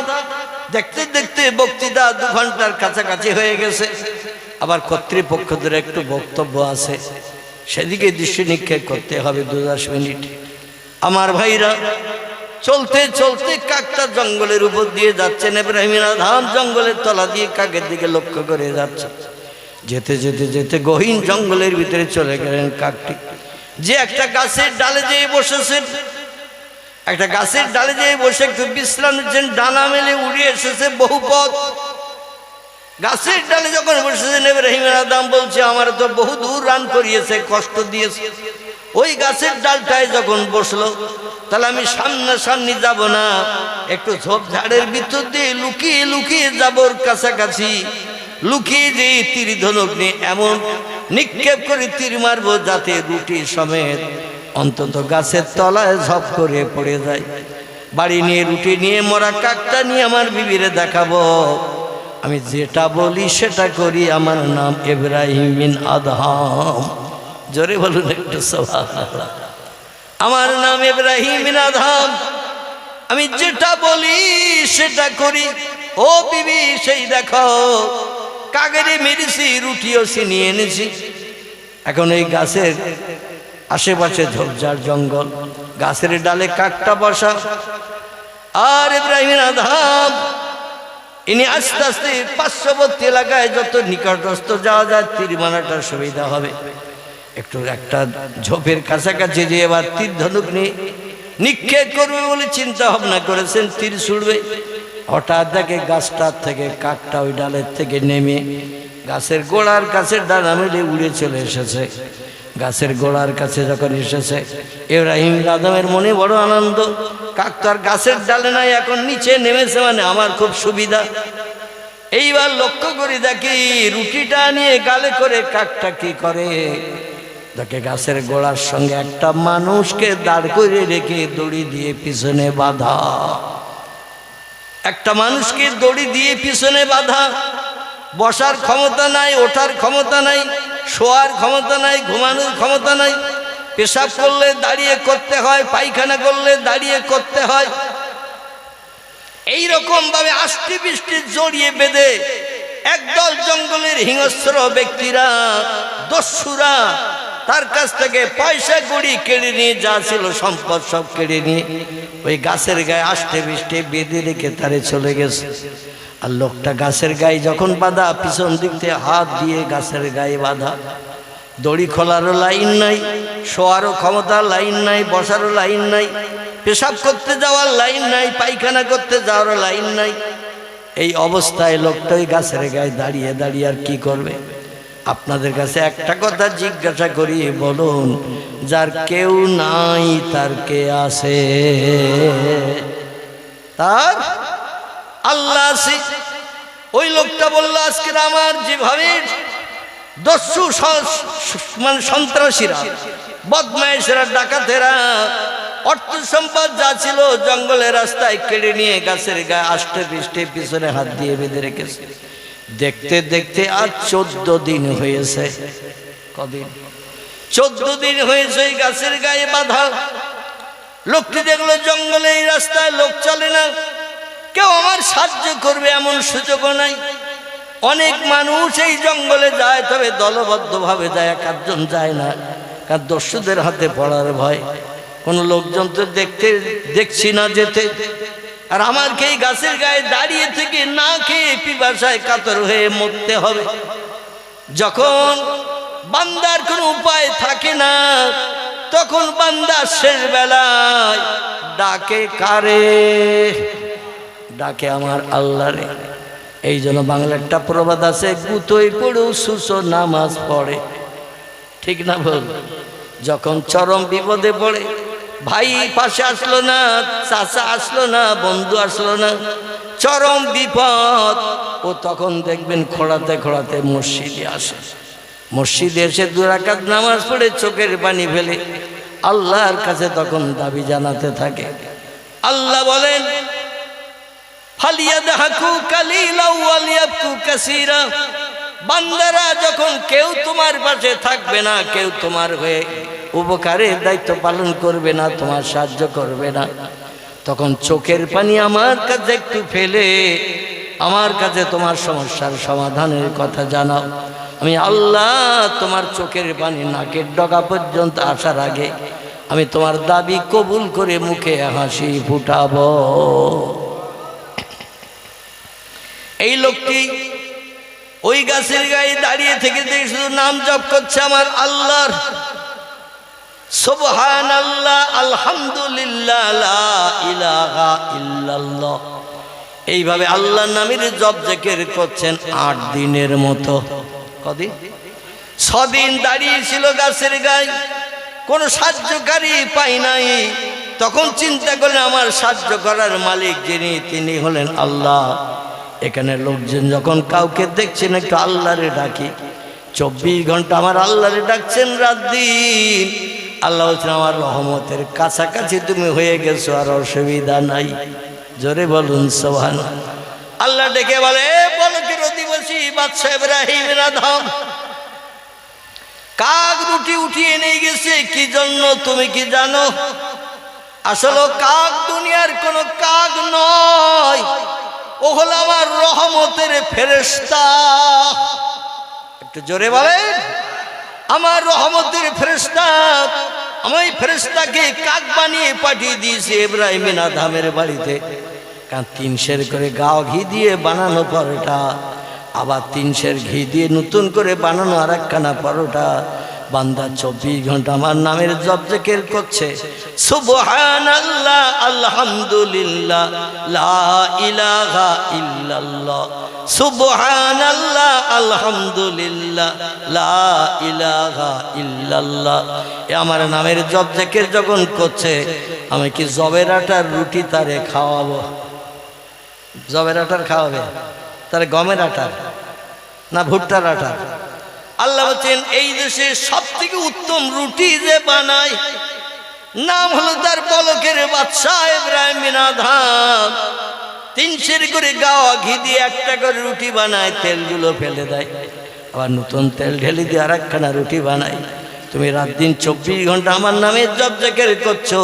দেখতে দেখতে বক্তৃতা 2 ঘন্টার কাছাকাছি হয়ে গেছে। আবার কর্তৃপক্ষদের একটু বক্তব্য আছে, সেদিকে দৃষ্টি নিক্ষেপ করতে হবে 2-10 মিনিট। আমার ভাইরা, চলতে চলতে কাকটা জঙ্গলের উপর দিয়ে যাচ্ছেন। ইব্রাহিম বিন আদম জঙ্গলের তলা দিয়ে কাকের দিকে লক্ষ্য করে যাচ্ছে। যেতে যেতে যেতে গহীন জঙ্গলের ভিতরে চলে গেলেন কাকটি। যে একটা গাছের ডালে যেয়ে বসেছেন, একটা গাছের ডালে যেয়ে বসে একটু বিশ্রাম নিচ্ছেন, ডানা মেলে উড়িয়ে এসেছে বহু পথ। গাছের ডালে যখন বসেছেন, ইব্রাহিম বিন আদম বলছে, আমার তো বহু দূর রান করিয়েছে, কষ্ট দিয়েছে। ওই গাছের ডালটায় যখন বসলো, তাহলে আমি সামনাসামনি যাব না, একটু ঝোপঝাড়ের ভিতর দিয়ে লুকিয়ে লুকিয়ে যাব, ওর কাছাকাছি লুকিয়ে যে তীর ধনুক নিয়ে এমন নিক্ষেপ করে তীর মারবো, যাতে রুটি সমেত অন্তত গাছের তলায় ঝপ করে পড়ে যায়। বাড়ি নিয়ে রুটি নিয়ে মরা কাকটা নিয়ে আমার বিবিরে দেখাবো। আমি যেটা বলি সেটা করি, আমার নাম ইব্রাহিম বিন আদম। জোরে বলুন একটু সুবহানাল্লাহ। আমার নাম ইব্রাহিম আদম, আমি যেটা বলি সেটা করি। ও বিবি, সেই দেখো কাগরে মেরেছি, রুটিও ছিনিয়ে এনেছি। এখন এই গাছের আশেপাশে ঝোপঝাড় জঙ্গল, গাছের ডালে কাকটা বসা। আর ইব্রাহিম আদম ইনি আস্তে আস্তে পার্শ্ববর্তী এলাকায় যত নিকটস্থ যাওয়া যায় তীর মারাটার সুবিধা হবে, একটু একটা ঝোপের কাছাকাছি যে এবার তীর ধনুক নিয়ে নিক্ষেপ করবে বলে চিন্তা ভাবনা করেছেন, তীর ছুড়বে। হঠাৎ দেখে গাছটার থেকে কাকটা ওই ডালের থেকে নেমে গাছের গোড়ার কাছে ডানা মেলে উড়ে চলে এসেছে। গাছের গোড়ার কাছে যখন এসেছে, ইব্রাহিম আদমের মনে বড় আনন্দ। কাক তো আর গাছের ডালে নাই, এখন নিচে নেমেছে, মানে আমার খুব সুবিধা। এইবার লক্ষ্য করে দেখি রুটিটা নিয়ে গালে করে কাকটা কি করে, দেখে গাছের গোড়ার সঙ্গে একটা মানুষকে দাঁড় করে রেখে দড়ি দিয়ে পিছনে বাঁধা। একটা মানুষকে দড়ি দিয়ে পিছনে বাঁধা। বসার ক্ষমতা নাই, ওঠার ক্ষমতা নাই, শোয়ার ক্ষমতা নাই, ঘুমানোর ক্ষমতা নাই। পেশাব করলে দাঁড়িয়ে করতে হয়, পায়খানা করলে দাঁড়িয়ে করতে হয়। এইরকম ভাবে আষ্টি বৃষ্টি জড়িয়ে বেঁধে একদল জঙ্গলের হিংস্র ব্যক্তিরা, দস্যুরা তার কাছ থেকে পয়সা কড়ি কেড়ে নিয়ে যা ছিল সম্পদ সব কেড়ে নিয়ে ওই গাছের গায়ে আষ্টি বৃষ্টি বেঁধে রেখে তারে চলে গেছে। আর লোকটা গাছের গায়ে যখন বাঁধা, পিছন দিক থেকে হাত দিয়ে গাছের গায়ে বাঁধা। দড়ি খোলারও লাইন নাই, শোয়ারও ক্ষমতা লাইন নাই, বসারও লাইন নাই, পেশাব করতে যাওয়ার লাইন নাই, পায়খানা করতে যাওয়ারও লাইন নাই। এই অবস্থায় লোকটা ওই গাছের গায়ে দাঁড়িয়ে দাঁড়িয়ে আর কি করবে? আপনাদের কাছে একটা কথা জিজ্ঞাসা করি, বলুন, যার কেউ নাই তার কে আছে? তার আল্লাহ আছে। ওই লোকটা বলল, আজকে আমার যেভাবে দস্যু মানে সন্ত্রাসীরা, বদমাইশেরা, ডাকাতেরা অর্থ সম্পদ যা ছিল জঙ্গলের রাস্তায় কেড়ে নিয়ে গাছের গায়ে আষ্টে পৃষ্ঠে পিছনে হাত দিয়ে বেঁধে রেখেছে। দেখতে দেখতে আজ 14 দিন হয়েছে। কদিন? 14 দিন হয়েছে এই গাছের গায়ে বাঁধা। লোকটি দেখলো জঙ্গলে এই রাস্তায় লোক চলে না, কেউ আমার সাহায্য করবে এমন সুযোগও নাই। অনেক মানুষ এই জঙ্গলে যায়, তবে দলবদ্ধভাবে যায়, একজন যায় না, কারণ দস্যুদের হাতে পড়ার ভয়। কোনো লোকজন তো দেখছি না যেতে। আর আমাকে এই গাছের গায়ে দাঁড়িয়ে থেকে না খেয়ে পিপাসায় কাতর হয়ে মরতে হবে। যখন বান্দার কোনো উপায় থাকে না, তখন বান্দা শেষ বেলায় ডাকে কারে? ডাকে আমার আল্লাহরে। এই জন্য বাংলা একটা প্রবাদ আছে, গুতোই পড়েও সুসো নামাজ পড়ে। ঠিক না বল? যখন চরম বিপদে পড়ে, ভাই পাশে আসলো না, চাচা আসলো না, বন্ধু আসলো না, চরম বিপদ, ও তখন দেখবেন খোঁড়াতে খোঁড়াতে মসজিদে আসে। মসজিদে এসে 2 রাকাত নামাজ পড়ে চোখের পানি ফেলে আল্লাহর কাছে তখন দাবি জানাতে থাকে। আল্লাহ বলেন, ফালিয়াদহাকু কালিলা ওয়ালিয়াবকু কাসীরা। বান্দারা যখন কেউ তোমার পাশে থাকবে না, কেউ তোমার হয়ে উপকারের দায়িত্ব পালন করবে না, তোমার সাহায্য করবে না, তখন চোখের পানি আমার কাছে একটু ফেলে আমার কাছে তোমার সমস্যার সমাধানের কথা জানাও। আমি আল্লাহ তোমার চোখের পানি নাকের ডগা পর্যন্ত আসার আগে আমি তোমার দাবি কবুল করে মুখে হাসি ফুটাবো। এই লোকটি ওই গাছের গায়ে দাঁড়িয়ে থেকে দেখে শুধু নাম জপ করছে আমার আল্লাহর। সুবহানাল্লাহ, আলহামদুলিল্লাহ, লা ইলাহা ইল্লাল্লাহ, এইভাবে আল্লাহর নামের জপ জিকির করছেন 8 দিনের মতো। কদিন? 6 দিন দাঁড়িয়েছিল গাছের গায়ে, কোনো সাহায্যকারী পাই নাই। তখন চিন্তা করলেন, আমার সাহায্য করার মালিক যিনি, তিনি হলেন আল্লাহ। এখানে লোকজন যখন কাউকে দেখছেন, একটু আল্লাহরে ডাকি। 24 ঘন্টা আমার আল্লাহরে ডাকছেন, রাত দিন। আল্লাহ বলছেন, আমার রহমতের কাছাকাছি তুমি হয়ে গেছো, আর অসুবিধা নাই। জোরে বলুন সুবহানাল্লাহ। আল্লাহ ডেকে বলে, বলো কি অধিবাসী বাদশা ইব্রাহিম আদম, কাক রুটি উঠিয়ে নিয়ে গেছে কি জন্য তুমি কি জানো? আসলে কাক দুনিয়ার কোন কাক নয়, ও হলো আমার রহমতের ফেরেশতা। একটু জোরে বলেন, আমার রহমতের ফেরেশতা। আমি ফেরেশতাকে কাক বানিয়ে পাঠিয়ে দিয়েছি ইব্রাহিম আদমের বাড়িতে। কারণ 3 সের করে গাও ঘি দিয়ে বানানো পরোটা, আবার 3 সের ঘি দিয়ে নতুন করে বানানো আর একখানা পরোটা। বান্দা 24 ঘন্টা আমার নামের জপ জিকির করছে। সুবহানাল্লাহ, আলহামদুলিল্লাহ, লা ইলাহা ইল্লাল্লাহ। সুবহানাল্লাহ, আলহামদুলিল্লাহ, লা ইলাহা ইল্লাল্লাহ। আমার নামের জপ জিকির যখন করছে, আমি কি জবের আটার রুটি তারে খাওয়াবো? জবের আটার খাওয়াবে? তারে গমের আটার না ভুট্টার আটার? আল্লাহ বলছেন এই দেশে সব থেকে উত্তম রুটি যে বানায় নাম হলো তার পলকের বাদশা ইব্রাহিম বিন আদহাম। 3 সের করে গাওয়া ঘি দিয়ে একটা করে রুটি বানায়, তেলগুলো ফেলে দেয়, আবার নতুন তেল ঢেলে দিয়ে আর একখানা রুটি বানায়। তুমি রাত দিন 24 ঘন্টা আমার নামে জপ জিকির করছো,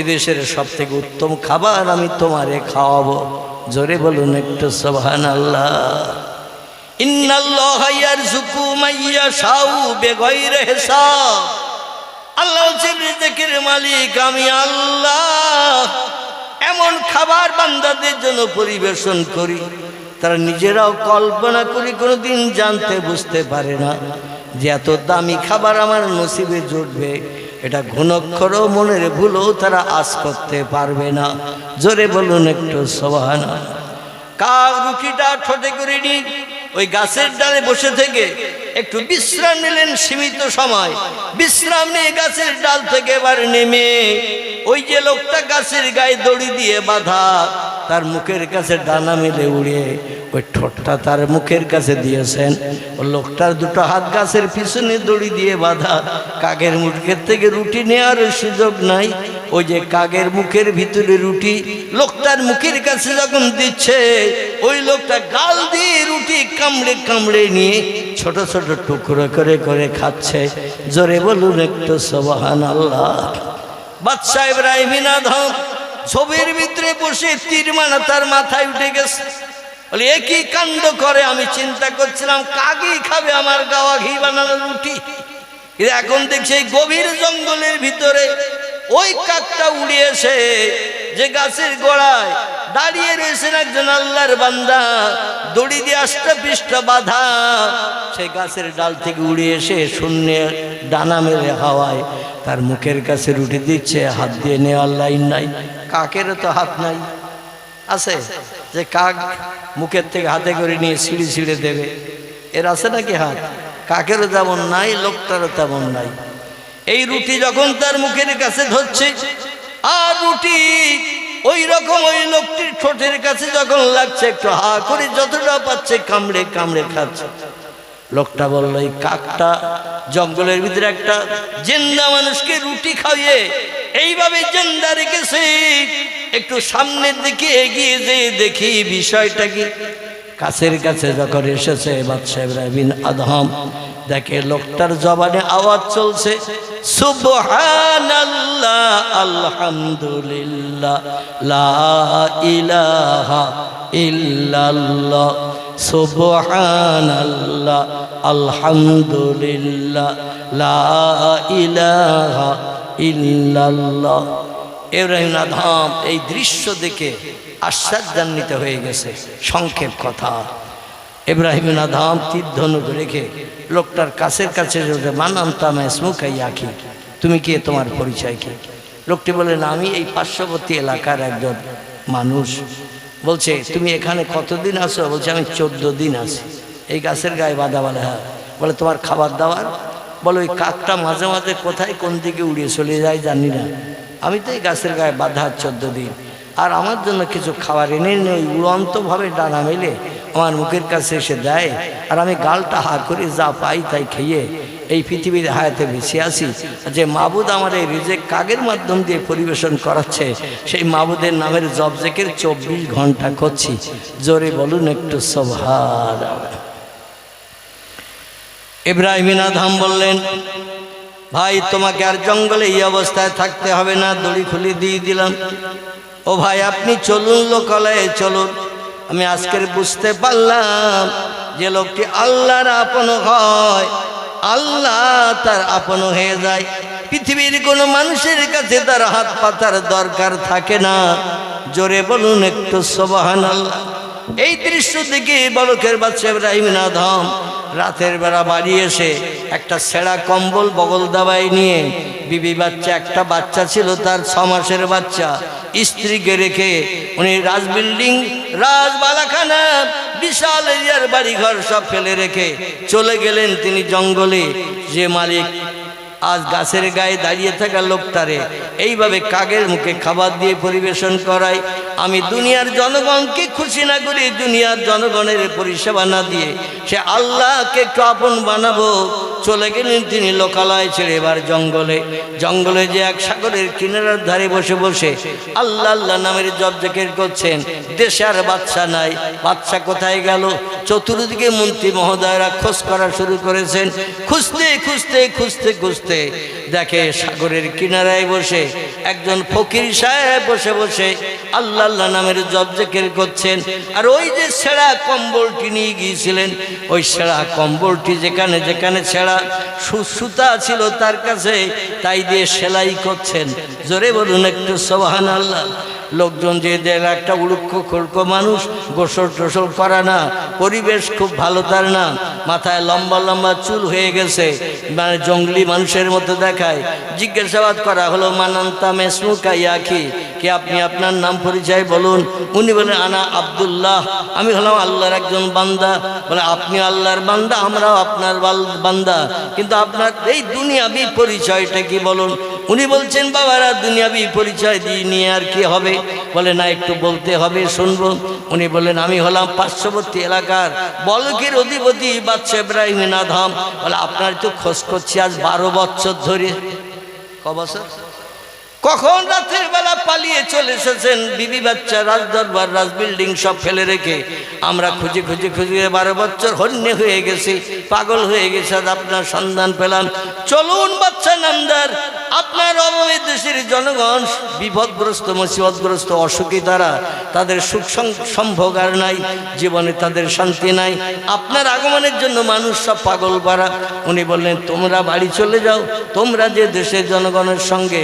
এদেশের সব থেকে উত্তম খাবার আমি তোমারে খাওয়াবো। জোরে বলুন একটু সুবহানাল্লাহ। ইন্নাল্লাহা ইয়ারযুকু মাইয়াশাউ বিগাইরি হিসাব। আল্লাহ হচ্ছেন রিজকের মালিক, আমি আল্লাহ। এমন খাবার বান্দাদের জন্য পরিবেশন করি, তারা নিজেরাও কল্পনা করি কোনোদিন জানতে বুঝতে পারে না যে এত দামি খাবার আমার নসিবে জুটবে। এটা ঘুণক্ষরও মনের ভুলও তারা আশ করতে পারবে না। জোরে বলুন একটু সুবহানাল্লাহ। কাক রুটিটা ঠোঁটে করে নিয়ে ওই গাছের ডালে বসে থেকে একটু বিশ্রাম নিলেন। সীমিত সময় বিশ্রাম নিয়ে গাছের ডাল থেকে এবার নেমে ওই যে লোকটা গাছের গায়ে দড়ি দিয়ে বাঁধা, তার মুখের কাছে ডানা মেলে উড়ে ওই ঠোঁটটা তার মুখের কাছে দিয়েছেন। ও লোকটার 2 হাত গাছের পিছনে দড়ি দিয়ে বাঁধা। কাকের মুখের থেকে রুটি নেওয়ার সুযোগ নাই। ওই যে কাকের মুখের ভিতরে রুটি লোকটার মুখের কাছে যখন দিচ্ছে, ওই লোকটা গাল দিয়ে রুটি কামড়ে কামড়ে নিয়ে ছোট ছোট টুকরো করে করে খাচ্ছে। জোরে বলুন একটু সুবহানাল্লাহ। বাদশা ইব্রাহিম বিন আদহাম ছবির ভিতরে বসে তীর মানা তার মাথায় উঠে গেছে। বলে একই কাণ্ড করে, আমি চিন্তা করছিলাম কাকই খাবে আমার গাওয়া ঘি বানানো রুটি। এখন দেখছি এই গভীর জঙ্গলের ভিতরে ওই কাকটা উড়ে এসে যে গাছের গোড়ায় দাঁড়িয়ে রয়েছেন একজন আল্লাহর বান্দা, দড়ি দিয়ে 8টা পৃষ্ঠা বাঁধা, সেই গাছের ডাল থেকে উড়ে এসে শূন্যে ডানা মেলে হাওয়ায় তার মুখের কাছে রুটি দিচ্ছে। হাত দিয়ে নেওয়ার লাইন নাই, কাকেরও তো হাত নাই। আছে যে কাক মুখের থেকে হাতে করে নিয়ে ছিঁড়ে ছিঁড়ে দেবে, এর আছে নাকি হাত? কাকেরও তেমন নাই, লোকটারও তেমন নাই। এই রুটি যখন তার মুখের কাছে ধরছে, আর রুটি ওই রকম ওই লোকটির ঠোঁটের কাছে যখন লাগছে, একটু হা করে যতটা পাচ্ছে কামড়ে কামড়ে খাচ্ছে। লোকটা বলল এই কাকটা জঙ্গলের ভিতরে একটা জিন্দা মানুষকে রুটি খাইয়ে এইভাবে জিন্দা রেখেছে। একটু সামনের দিকে এগিয়ে যেয়ে দেখি বিষয়টা কি। কাছের কাছে যখন এসেছে বাদশা ইব্রাহিম বিন আদহাম দেখে লোকটার জবানে আওয়াজ চলছে সুবহানাল্লাহ, আলহামদুলিল্লাহ, লা ইলাহা ইল্লাল্লাহ। সুবহানাল্লাহ, আলহামদুলিল্লাহ, লা ইলাহা ইল্লাল্লাহ। ইব্রাহিম আদহাম এই দৃশ্য দেখে আশ্চর্যান্বিত হয়ে গেছে। সংক্ষেপ কথা, ইব্রাহিম আদহাম তীর ধনুক রেখে লোকটার কাছের কাছে মানাম তামায় স্মুখাই আঁকি, তুমি কে, তোমার পরিচয় কি? লোকটি বলেন আমি এই পার্শ্ববর্তী এলাকার একজন মানুষ। বলছে তুমি এখানে কতদিন আছো? বলছে আমি 14 দিন আছি। এই গাছের গায়ে বাঁধা বলে হ্যাঁ। বলে তোমার খাবার দাবার? বলে ওই কাকটা মাঝে মাঝে কোথায় কোন দিকে উড়িয়ে চলে যায় জানি না, আমি তো এই গাছের গায়ে বাঁধা 14 দিন। আর আমার জন্য কিছু খাবার এনে নেই, উড়ন্তভাবে ডানা মেলে আমার মুখের কাছে এসে দেয়, আর আমি গালটা হা করে যা পাই তাই খেয়ে এই পৃথিবীর হায়াতে বেঁচে আছি। যে মাবুদ আমার এই রিজেক কাকের মাধ্যম দিয়ে পরিবেশন করাচ্ছে, সেই মাবুদের নামের জপ জিকির 24 ঘন্টা করছি। জোরে বলুন একটু সুবহানাল্লাহ। ইব্রাহিম আদম বললেন, ভাই তোমাকে আর জঙ্গলে এই অবস্থায় থাকতে হবে না, দড়ি খুলে দিয়ে দিলাম। ও ভাই আপনি চলুন লোকালয়ে চলুন। আমি আজকের বুঝতে পারলাম যে লোকটি আল্লাহর আপন হয়, আল্লাহ তার আপন হয়ে যায়। পৃথিবীর কোনো মানুষের কাছে তার হাত পাতার দরকার থাকে না। জোরে বলুন একটু সুবহানাল্লাহ। এই দৃশ্য দেখে বালকের বাচ্চা ইব্রাহিম আদম রাতের বেলা বাড়ি এসে একটা ছেঁড়া কম্বল বগল দাবায় নিয়ে, বিবি বাচ্চা একটা বাচ্চা ছিল তার 6 মাসের বাচ্চা, স্ত্রীকে রেখে উনি রাজবিল্ডিং রাজবালাখানা বিশাল এরিয়ার বাড়িঘর সব ফেলে রেখে চলে গেলেন তিনি জঙ্গলে। যে মালিক আজ গাছের গায়ে দাঁড়িয়ে থাকা লোকটারে এইভাবে কাকের মুখে খাবার দিয়ে পরিবেশন করায়, আমি দুনিয়ার জনগণকে খুশি না করে দুনিয়ার জনগণের পরিষেবা না দিয়ে সে আল্লাহকে একটু আপন বানাবো। চলে গেলেন তিনি লোকালয় ছেড়ে এবার জঙ্গলে। জঙ্গলে যে এক সাগরের কিনারার ধারে বসে বসে আল্লাহ আল্লাহ নামের জপ জিকির করছেন। দেশে আর বাচ্চা নাই, বাচ্চা কোথায় গেল? চতুর্দিকে মন্ত্রী মহোদয়রা খোঁজ করা শুরু করেছেন। খুঁজতে খুঁজতে খুঁজতে খুঁজতে দেখে সাগরের কিনারায় বসে একজন ফকির সাহেব বসে বসে আল্লাহ আল্লাহ নামের জপ জিকির করছেন। আর ওই যে ছেঁড়া কম্বলটি নিয়ে গিয়েছিলেন, ওই ছেঁড়া কম্বলটি যেখানে যেখানে ছেঁড়া সুতা ছিল তার কাছে তাই দিয়ে সেলাই করছেন। জোরে বলুন একটু সুবহানাল্লাহ। লোকজন যে একটা উলুক্ষ খোলকো মানুষ, গোসল টোসল করা না, পরিবেশ খুব ভালো তার না, মাথায় লম্বা লম্বা চুল হয়ে গেছে, মানে জঙ্গলি মানুষের মতো দেখায়। জিজ্ঞাসাবাদ করা হলো, মানান্তা মেসমুকা ইয়াকি, কে আপনি, আপনার নাম পরিচয় বলুন। উনি বলেন, আনা আব্দুল্লাহ, আমি হলাম আল্লাহর একজন বান্দা। বলে, আপনি আল্লাহর বান্দা, আমরাও আপনার বান্দা, কিন্তু আপনার এই দুনিয়াবি পরিচয়টা কি বলুন। উনি বলছেন, বাবারা দুনিয়াবি পরিচয় দিয়ে নিয়ে আর কি হবে? বলে, না একটু বলতে হবে, শুনবো। উনি বললেন, আমি হলাম পার্শ্ববর্তী এলাকার বলকের অধিপতি বাদশা ইব্রাহিম আদম। বলে, আপনার তো খোঁজ করছি আজ 12 বছর ধরে। ক বছর? কখন রাতের বেলা পালিয়ে চলে এসেছেন বিবি বাচ্চা, রাজদরবার রাজবিল্ডিং সব ফেলে রেখে। আমরা খুঁজে খুঁজে খুঁজে 12 বছর হন্যে হয়ে গেছি, পাগল হয়ে গেছে, আজ আপনার সন্ধান পেলাম। চলুন বাচ্চা নামদার, আপনার অভাবে দেশের জনগণ বিপদগ্রস্ত, মুসিবতগ্রস্ত, অসুখী তারা, তাদের সুখ সম্ভোগ আর নাই, জীবনে তাদের শান্তি নাই। আপনার আগমনের জন্য মানুষ সব পাগল পারা। উনি বললেন, তোমরা বাড়ি চলে যাও, তোমরা যে দেশের জনগণের সঙ্গে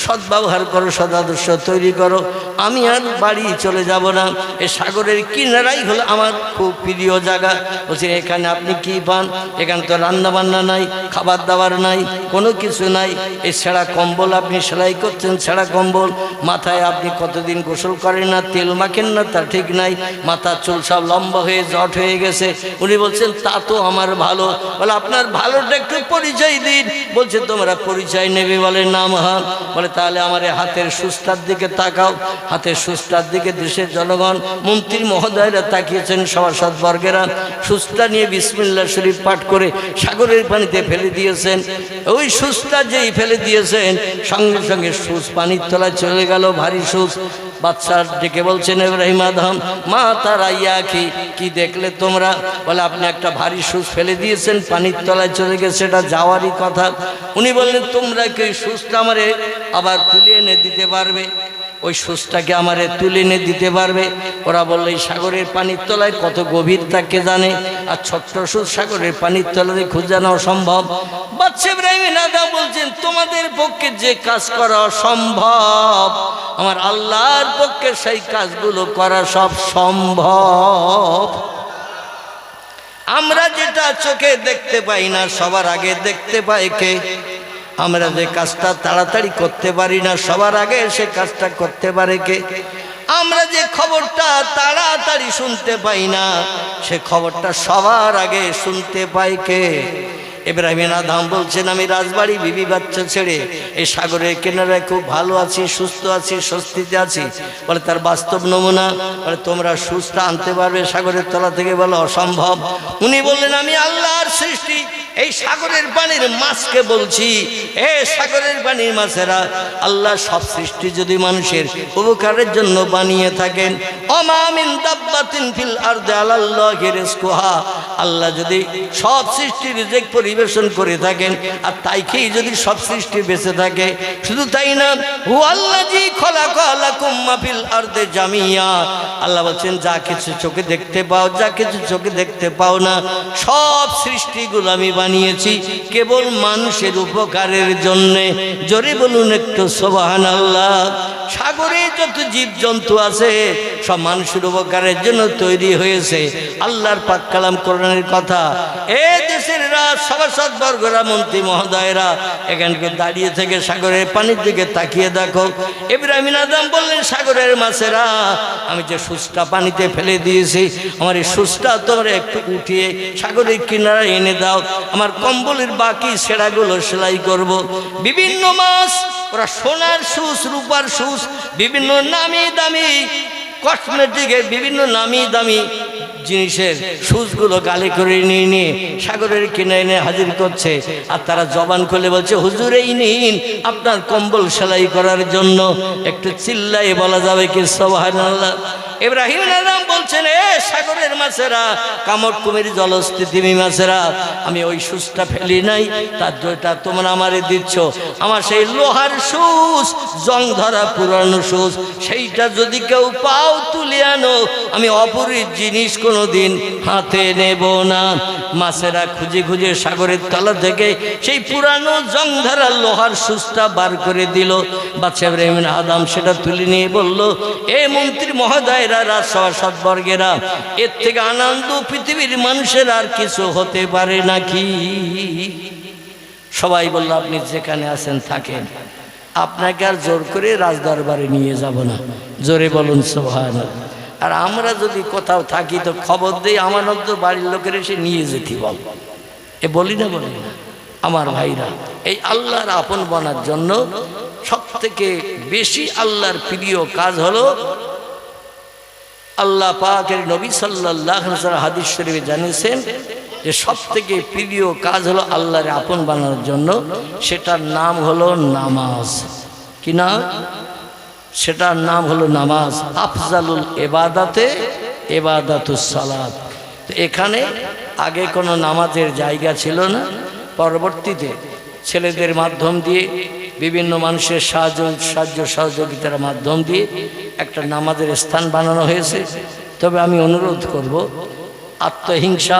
সদ্ব্যবহার করো, সদাদর্শ তৈরি করো, আমি আর বাড়ি চলে যাব না। এই সাগরের কিনারাই হলো আমার খুব প্রিয় জায়গা। বলছি, এখানে আপনি কি পান? এখানে তো রান্না বান্না নাই, খাবার দাবার নাই, কোনো কিছু নাই। এই ছেঁড়া কম্বল আপনি সেলাই করছেন, ছেঁড়া কম্বল, মাথায় আপনি কতদিন গোসল করেন না, তেল মাখেন না, তা ঠিক নাই, মাথা চুল সব লম্বা হয়ে জট হয়ে গেছে। উনি বলছেন, তা তো আমার ভালো। বলে, আপনার ভালোটা একটু পরিচয় দিন। বলছে, তোমরা পরিচয় নেবে? বলে, নাম হাত। বলে, তাহলে আমার হাতের সুস্টার দিকে তাকাও। হাতের সুস্টার দিকে দেশের জনগণ, মন্ত্রী মহোদয়রা তাকিয়েছেন, সভাসদ বর্গেরা সুস্টা নিয়ে বিসমিল্লাহ শরীফ পাঠ করে সাগরের পানিতে ফেলে দিয়েছেন। ওই সুস্টা যেই ফেলে দিয়েছেন, সঙ্গে সঙ্গে সুস পানির তলায় চলে গেল, ভারী সুস। বাচ্চার ডেকে বলছেন, ইব্রাহিম আদম, মা তারা ইয়াকি, কি দেখলে তোমরা? বলে, আপনি একটা ভারী সুস ফেলে দিয়েছেন, পানির তলায় চলে গেছে, এটা যাওয়ারই কথা। উনি বললেন, তোমরা কি ওই সুসটা আমারে আবার তুলে এনে দিতে পারবে? ওই সুসটাকে আমারে তুলে এনে দিতে পারবে? ওরা বললো, এই সাগরের পানির তলায় কত গভীর তাকে জানে, আর ছোট্ট সুস সাগরের পানির তলায় খুঁজে নেওয়া সম্ভব। বাদশা ইব্রাহিম আদম বলছেন, তোমাদের পক্ষে যে কাজ করা সম্ভব, আমার আল্লাহর পক্ষে সেই কাজগুলো করা সব সম্ভব। আমরা যেটা চোখে দেখতে পাই না, সবার আগে দেখতে পাই কে? আমরা যে কাজটা তাড়াতাড়ি করতে পারি না, সবার আগে সে কাজটা করতে পারে কে? আমরা যে খবরটা তাড়াতাড়ি শুনতে পাই না, সে খবরটা সবার আগে শুনতে পাই কে? ইব্রাহিম আদম বলছেন, আমি রাজবাড়ি বিবি বাচ্চা ছেড়ে এই সাগরের কিনারায় খুব ভালো আছি, সুস্থ আছি, স্বস্তিতে আছি। বলে তার বাস্তব নমুনা, বলে তোমরা সুস্থ আনতে পারবে সাগরের তলা থেকে? বলে অসম্ভব। উনি বললেন, আমি আল্লাহর সৃষ্টি এই সাগরের পানির মাছকে বলছি, এ সাগরের পানির মাছেরা, আল্লাহ সব সৃষ্টি যদি মানুষের উপকারের জন্য বানিয়ে থাকেন, ওমা মিন দাব্বাতিন ফিল আরদি আলাল্লাহি রিজকুহা, আল্লাহ যদি সব সৃষ্টির রিজিক পরিবেশন করে থাকেন আর তাই খেয়ে যদি সব সৃষ্টি বেঁচে থাকে, শুধু তাই না, হুয়াল্লাযী খলাকা লাকুম মা ফিল আরদি জামিয়া, আল্লাহ বলছেন যা কিছু চোখে দেখতে পাও, যা কিছু চোখে দেখতে পাও না, সব সৃষ্টিগুলো আমি বানিয়েছি কেবল মানুষের উপকারের জন্যে। জোরে বলুন একটু সুবহানাল্লাহ। সাগরে যত জীব জন্তু আছে সব মানুষের উপকারের জন্য তৈরি হয়েছে। আল্লাহর পাক কালাম কোরআনের কথা। এ দেশের সভাসদ বর্গরা, মন্ত্রী মহোদয়রা, এখানকে দাঁড়িয়ে থেকে সাগরের পানির দিকে তাকিয়ে দেখো। ইব্রাহিম আদম বললেন, সাগরের মাছেরা, আমি যে সুসটা পানিতে ফেলে দিয়েছি, আমার এই সুসটা তোমরা একটু উঠিয়ে সাগরের কিনারায় এনে দাও, আমার কম্বলের বাকি সেরাগুলো সেলাই করব। বিভিন্ন মাছ, ওরা সোনার সুস, রূপার সুস, বিভিন্ন নামি দামি কসমেটিকের বিভিন্ন নামি দামি জিনিসের সুসগুলো গালে করে নিয়ে নিয়ে সাগরের কিনারে এনে হাজির করছে। আর তারা জবান খুলে বলছে, হুজুর এই নিন আপনার কম্বল সেলাই করার জন্য। একটু চিল্লাই বলা যাবে কি সুবহানাল্লাহ? ইব্রাহিম আদম বলছেন, এ সাগরের মাছেরা, কামড় কুমির জলস্থিতিমি মাছেরা, আমি ওই সুসটা ফেলি নাই, তার যেটা তোমরা আমারে দিচ্ছ, আমার সেই লোহার সুস, জং ধরা পুরানো সুস, সেইটা যদি কেউ পাও তুলে আনো, আমি অপরির জিনিস কোনোদিন হাতে নেব না। মাছেরা খুঁজে খুঁজে সাগরের তলা থেকে সেই পুরানো জং ধরা লোহার সুসটা বার করে দিল। বাদশা ইব্রাহিম আদম সেটা তুলে নিয়ে বলল, এ মন্ত্রী মহোদয়, সৎবর্গেরা, এর থেকে আনন্দ পৃথিবীর মানুষের আর কিছু হতে পারে নাকি? সবাই বলল, আপনি যেখানে আছেন থাকেন, আপনাকে আর জোর করে রাজদরবারে নিয়ে যাব না। জোরে বলুন সুবহানাল্লাহ। আর আমরা যদি কোথাও থাকি তো খবর দেই, আমানত তো বাড়ির লোকের এসে নিয়ে যেতে বল, এ বলি না? বলি না? আমার ভাইরা, এই আল্লাহর আপন বনার জন্য সব থেকে বেশি আল্লাহর প্রিয় কাজ হলো, আল্লাহ পাকের নবী সাল্লাল্লাহু আলাইহি ওয়াসাল্লাম হাদিস শরীফে জানিয়েছেন যে সব থেকে প্রিয় কাজ হলো আল্লাহর আপন বানানোর জন্য, সেটার নাম হলো নামাজ। কি না? সেটার নাম হলো নামাজ। আফজালুল ইবাদাতে ইবাদাতুস সালাত। তো এখানে আগে কোনো নামাজের জায়গা ছিল না, পরবর্তীতে ছেলেদের মাধ্যম দিয়ে, বিভিন্ন মানুষের সাহায্য সহযোগিতার মাধ্যম দিয়ে একটা নামাজের স্থান বানানো হয়েছে। তবে আমি অনুরোধ করব, আত্মহিংসা,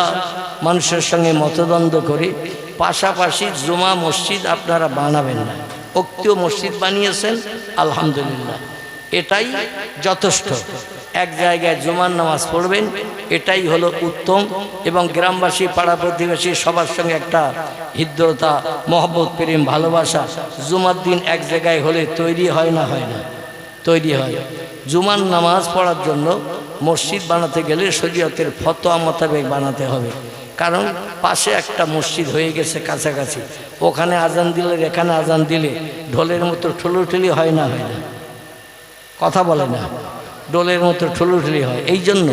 মানুষের সঙ্গে মতদ্বন্দ্ব করে পাশাপাশি জুমা মসজিদ আপনারা বানাবেন না। উক্তীয় মসজিদ বানিয়েছেন, আলহামদুলিল্লাহ, এটাই যথেষ্ট। এক জায়গায় জুমার নামাজ পড়বেন, এটাই হলো উত্তম। এবং গ্রামবাসী, পাড়া প্রতিবেশী সবার সঙ্গে একটা হৃদ্রতা, মহব্বত, প্রেম, ভালোবাসা জুমার দিন এক জায়গায় হলে তৈরি হয় না? হয় না? তৈরি হয়। জুমার নামাজ পড়ার জন্য মসজিদ বানাতে গেলে শরীয়তের ফতোয়া মোতাবেক বানাতে হবে। কারণ পাশে একটা মসজিদ হয়ে গেছে কাছাকাছি, ওখানে আজান দিলে এখানে আজান দিলে ঢোলের মতো ঠুলোঠুলি হয় না? হয় না? কথা বলে না? ডোলের মতো ঠুলোঠুলি হয়। এই জন্য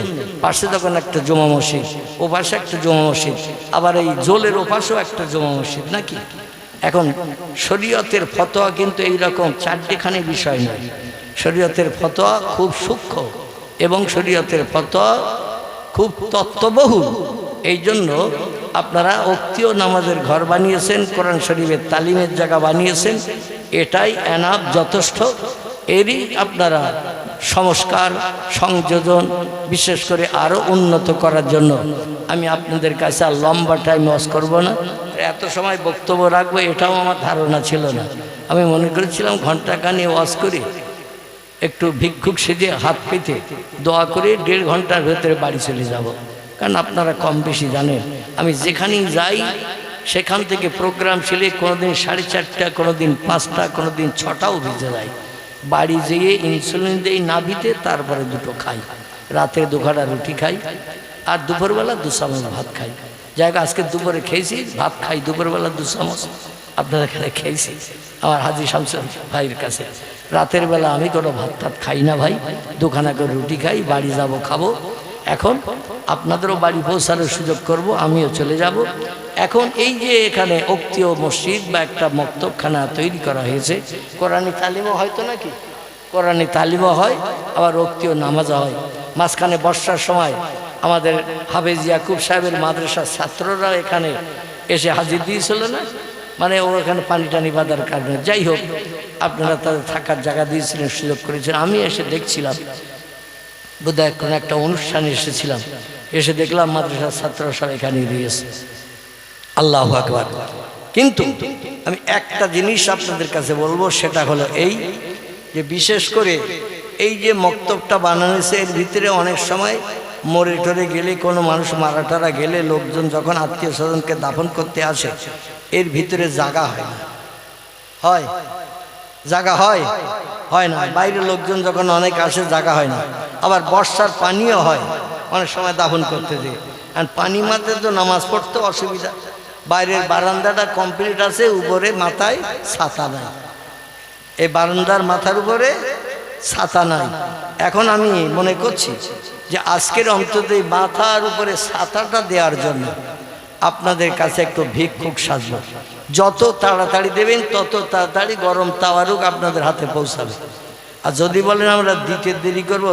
পাশে যখন একটা জমা মসজিদ, ও পাশে একটা জমা মসজিদ, আবার এই জোলের ওপাশেও একটা জমা মসজিদ, নাকি? এখন শরীয়তের ফতোয়া কিন্তু এইরকম চারটিখানি বিষয় নয়। শরীয়তের ফতোয়া খুব সূক্ষ্ম এবং শরীয়তের ফতোয়া খুব তত্ত্ববহুল। এই জন্য আপনারা উক্তীয় নামাজের ঘর বানিয়েছেন, কোরআন শরীফের তালিমের জায়গা বানিয়েছেন, এটাই এনাফ, যথেষ্ট। এরই আপনারা সংস্কার, সংযোজন, বিশেষ করে আরও উন্নত করার জন্য আমি আপনাদের কাছে আর লম্বা টাইম ওয়াজ করব না, এত সময় বক্তব্য রাখবো এটাও আমার ধারণা ছিল না। আমি মনে করেছিলাম ঘন্টাখানি ওয়াজ করি, একটু ভিক্ষুক সেজে হাত পেতে দোয়া করে 1.5 ঘন্টার ভেতরে বাড়ি চলে যাব। কারণ আপনারা কম বেশি জানেন, আমি যেখানেই যাই সেখান থেকে প্রোগ্রাম ছেলে কোনোদিন 4:30, কোনোদিন 5টা, কোনোদিন 6টাও বেজে যায়। বাড়ি যেয়ে ইনসুলিন দেই নাভিতে, তারপরে দুটো খাই, রাতে 2 ঘাড়া রুটি খাই, আর দুপুরবেলা 2 চামচ ভাত খাই। যাই হোক, আজকে দুপুরে খেয়েছি, ভাত খাই দুপুরবেলা 2 চামচ, আপনাদের এখানে খেয়েছি আমার হাজী শামসুল ভাইয়ের কাছে। রাতের বেলা আমি কোনো ভাত টাত খাই না ভাই, দুখানা করে রুটি খাই, বাড়ি যাব খাবো। এখন আপনাদেরও বাড়ি পৌঁছানোর সুযোগ করব, আমিও চলে যাব। এখন এই যে এখানে অক্তীয় মসজিদ বা একটা মক্তবখানা তৈরি করা হয়েছে, কোরআনি তালিমও হয়তো নাকি, কোরআনি তালিমও হয়, আবার অক্তীয় নামাজও হয়। মাঝখানে বর্ষার সময় আমাদের হাফেজ ইয়াকুব সাহেবের মাদ্রাসার ছাত্ররা এখানে এসে হাজির দিয়েছিল না, মানে ও এখানে পানি টানি বাঁধার কারণে। যাই হোক, আপনারা তাদের থাকার জায়গা দিয়েছিলেন, সুযোগ করেছিলেন। আমি এসে দেখছিলাম, বোধহয় কোনো একটা অনুষ্ঠানে এসেছিলাম, এসে দেখলাম মাদ্রাসার ছাত্ররা সব এখানে দিয়েছে। আল্লাহু আকবার। কিন্তু আমি একটা জিনিস আপনাদের কাছে বলবো, সেটা হলো এই যে বিশেষ করে এই যে মক্তবটা বানানো হয়েছে, এর ভিতরে অনেক সময় মরে টরে গেলে, কোনো মানুষ মারা টারা গেলে, লোকজন যখন আত্মীয় স্বজনকে দাফন করতে আসে, এর ভিতরে জায়গা হয় না, হয় জায়গা হয় না। বাইরের লোকজন যখন অনেক আসে জায়গা হয় না। আবার বর্ষার পানিও হয় অনেক সময় দাফন করতে দিয়ে, আর পানি মাত্রে তো নামাজ পড়তে অসুবিধা। বাইরের বারান্দাটা কমপ্লিট আছে, উপরে মাথায় ছাতা নাই, এই বারান্দার মাথার উপরে ছাতা নাই। এখন আমি মনে করছি যে আজকের অন্তত এই মাথার উপরে ছাতাটা দেওয়ার জন্য আপনাদের কাছে একটু ভিক্ষুক সাজব। যত তাড়াতাড়ি দেবেন তত তাড়াতাড়ি গরম তাওয়ারুক আপনাদের হাতে পৌঁছাবে। আর যদি বলেন আমরা দিতে দেরি করব,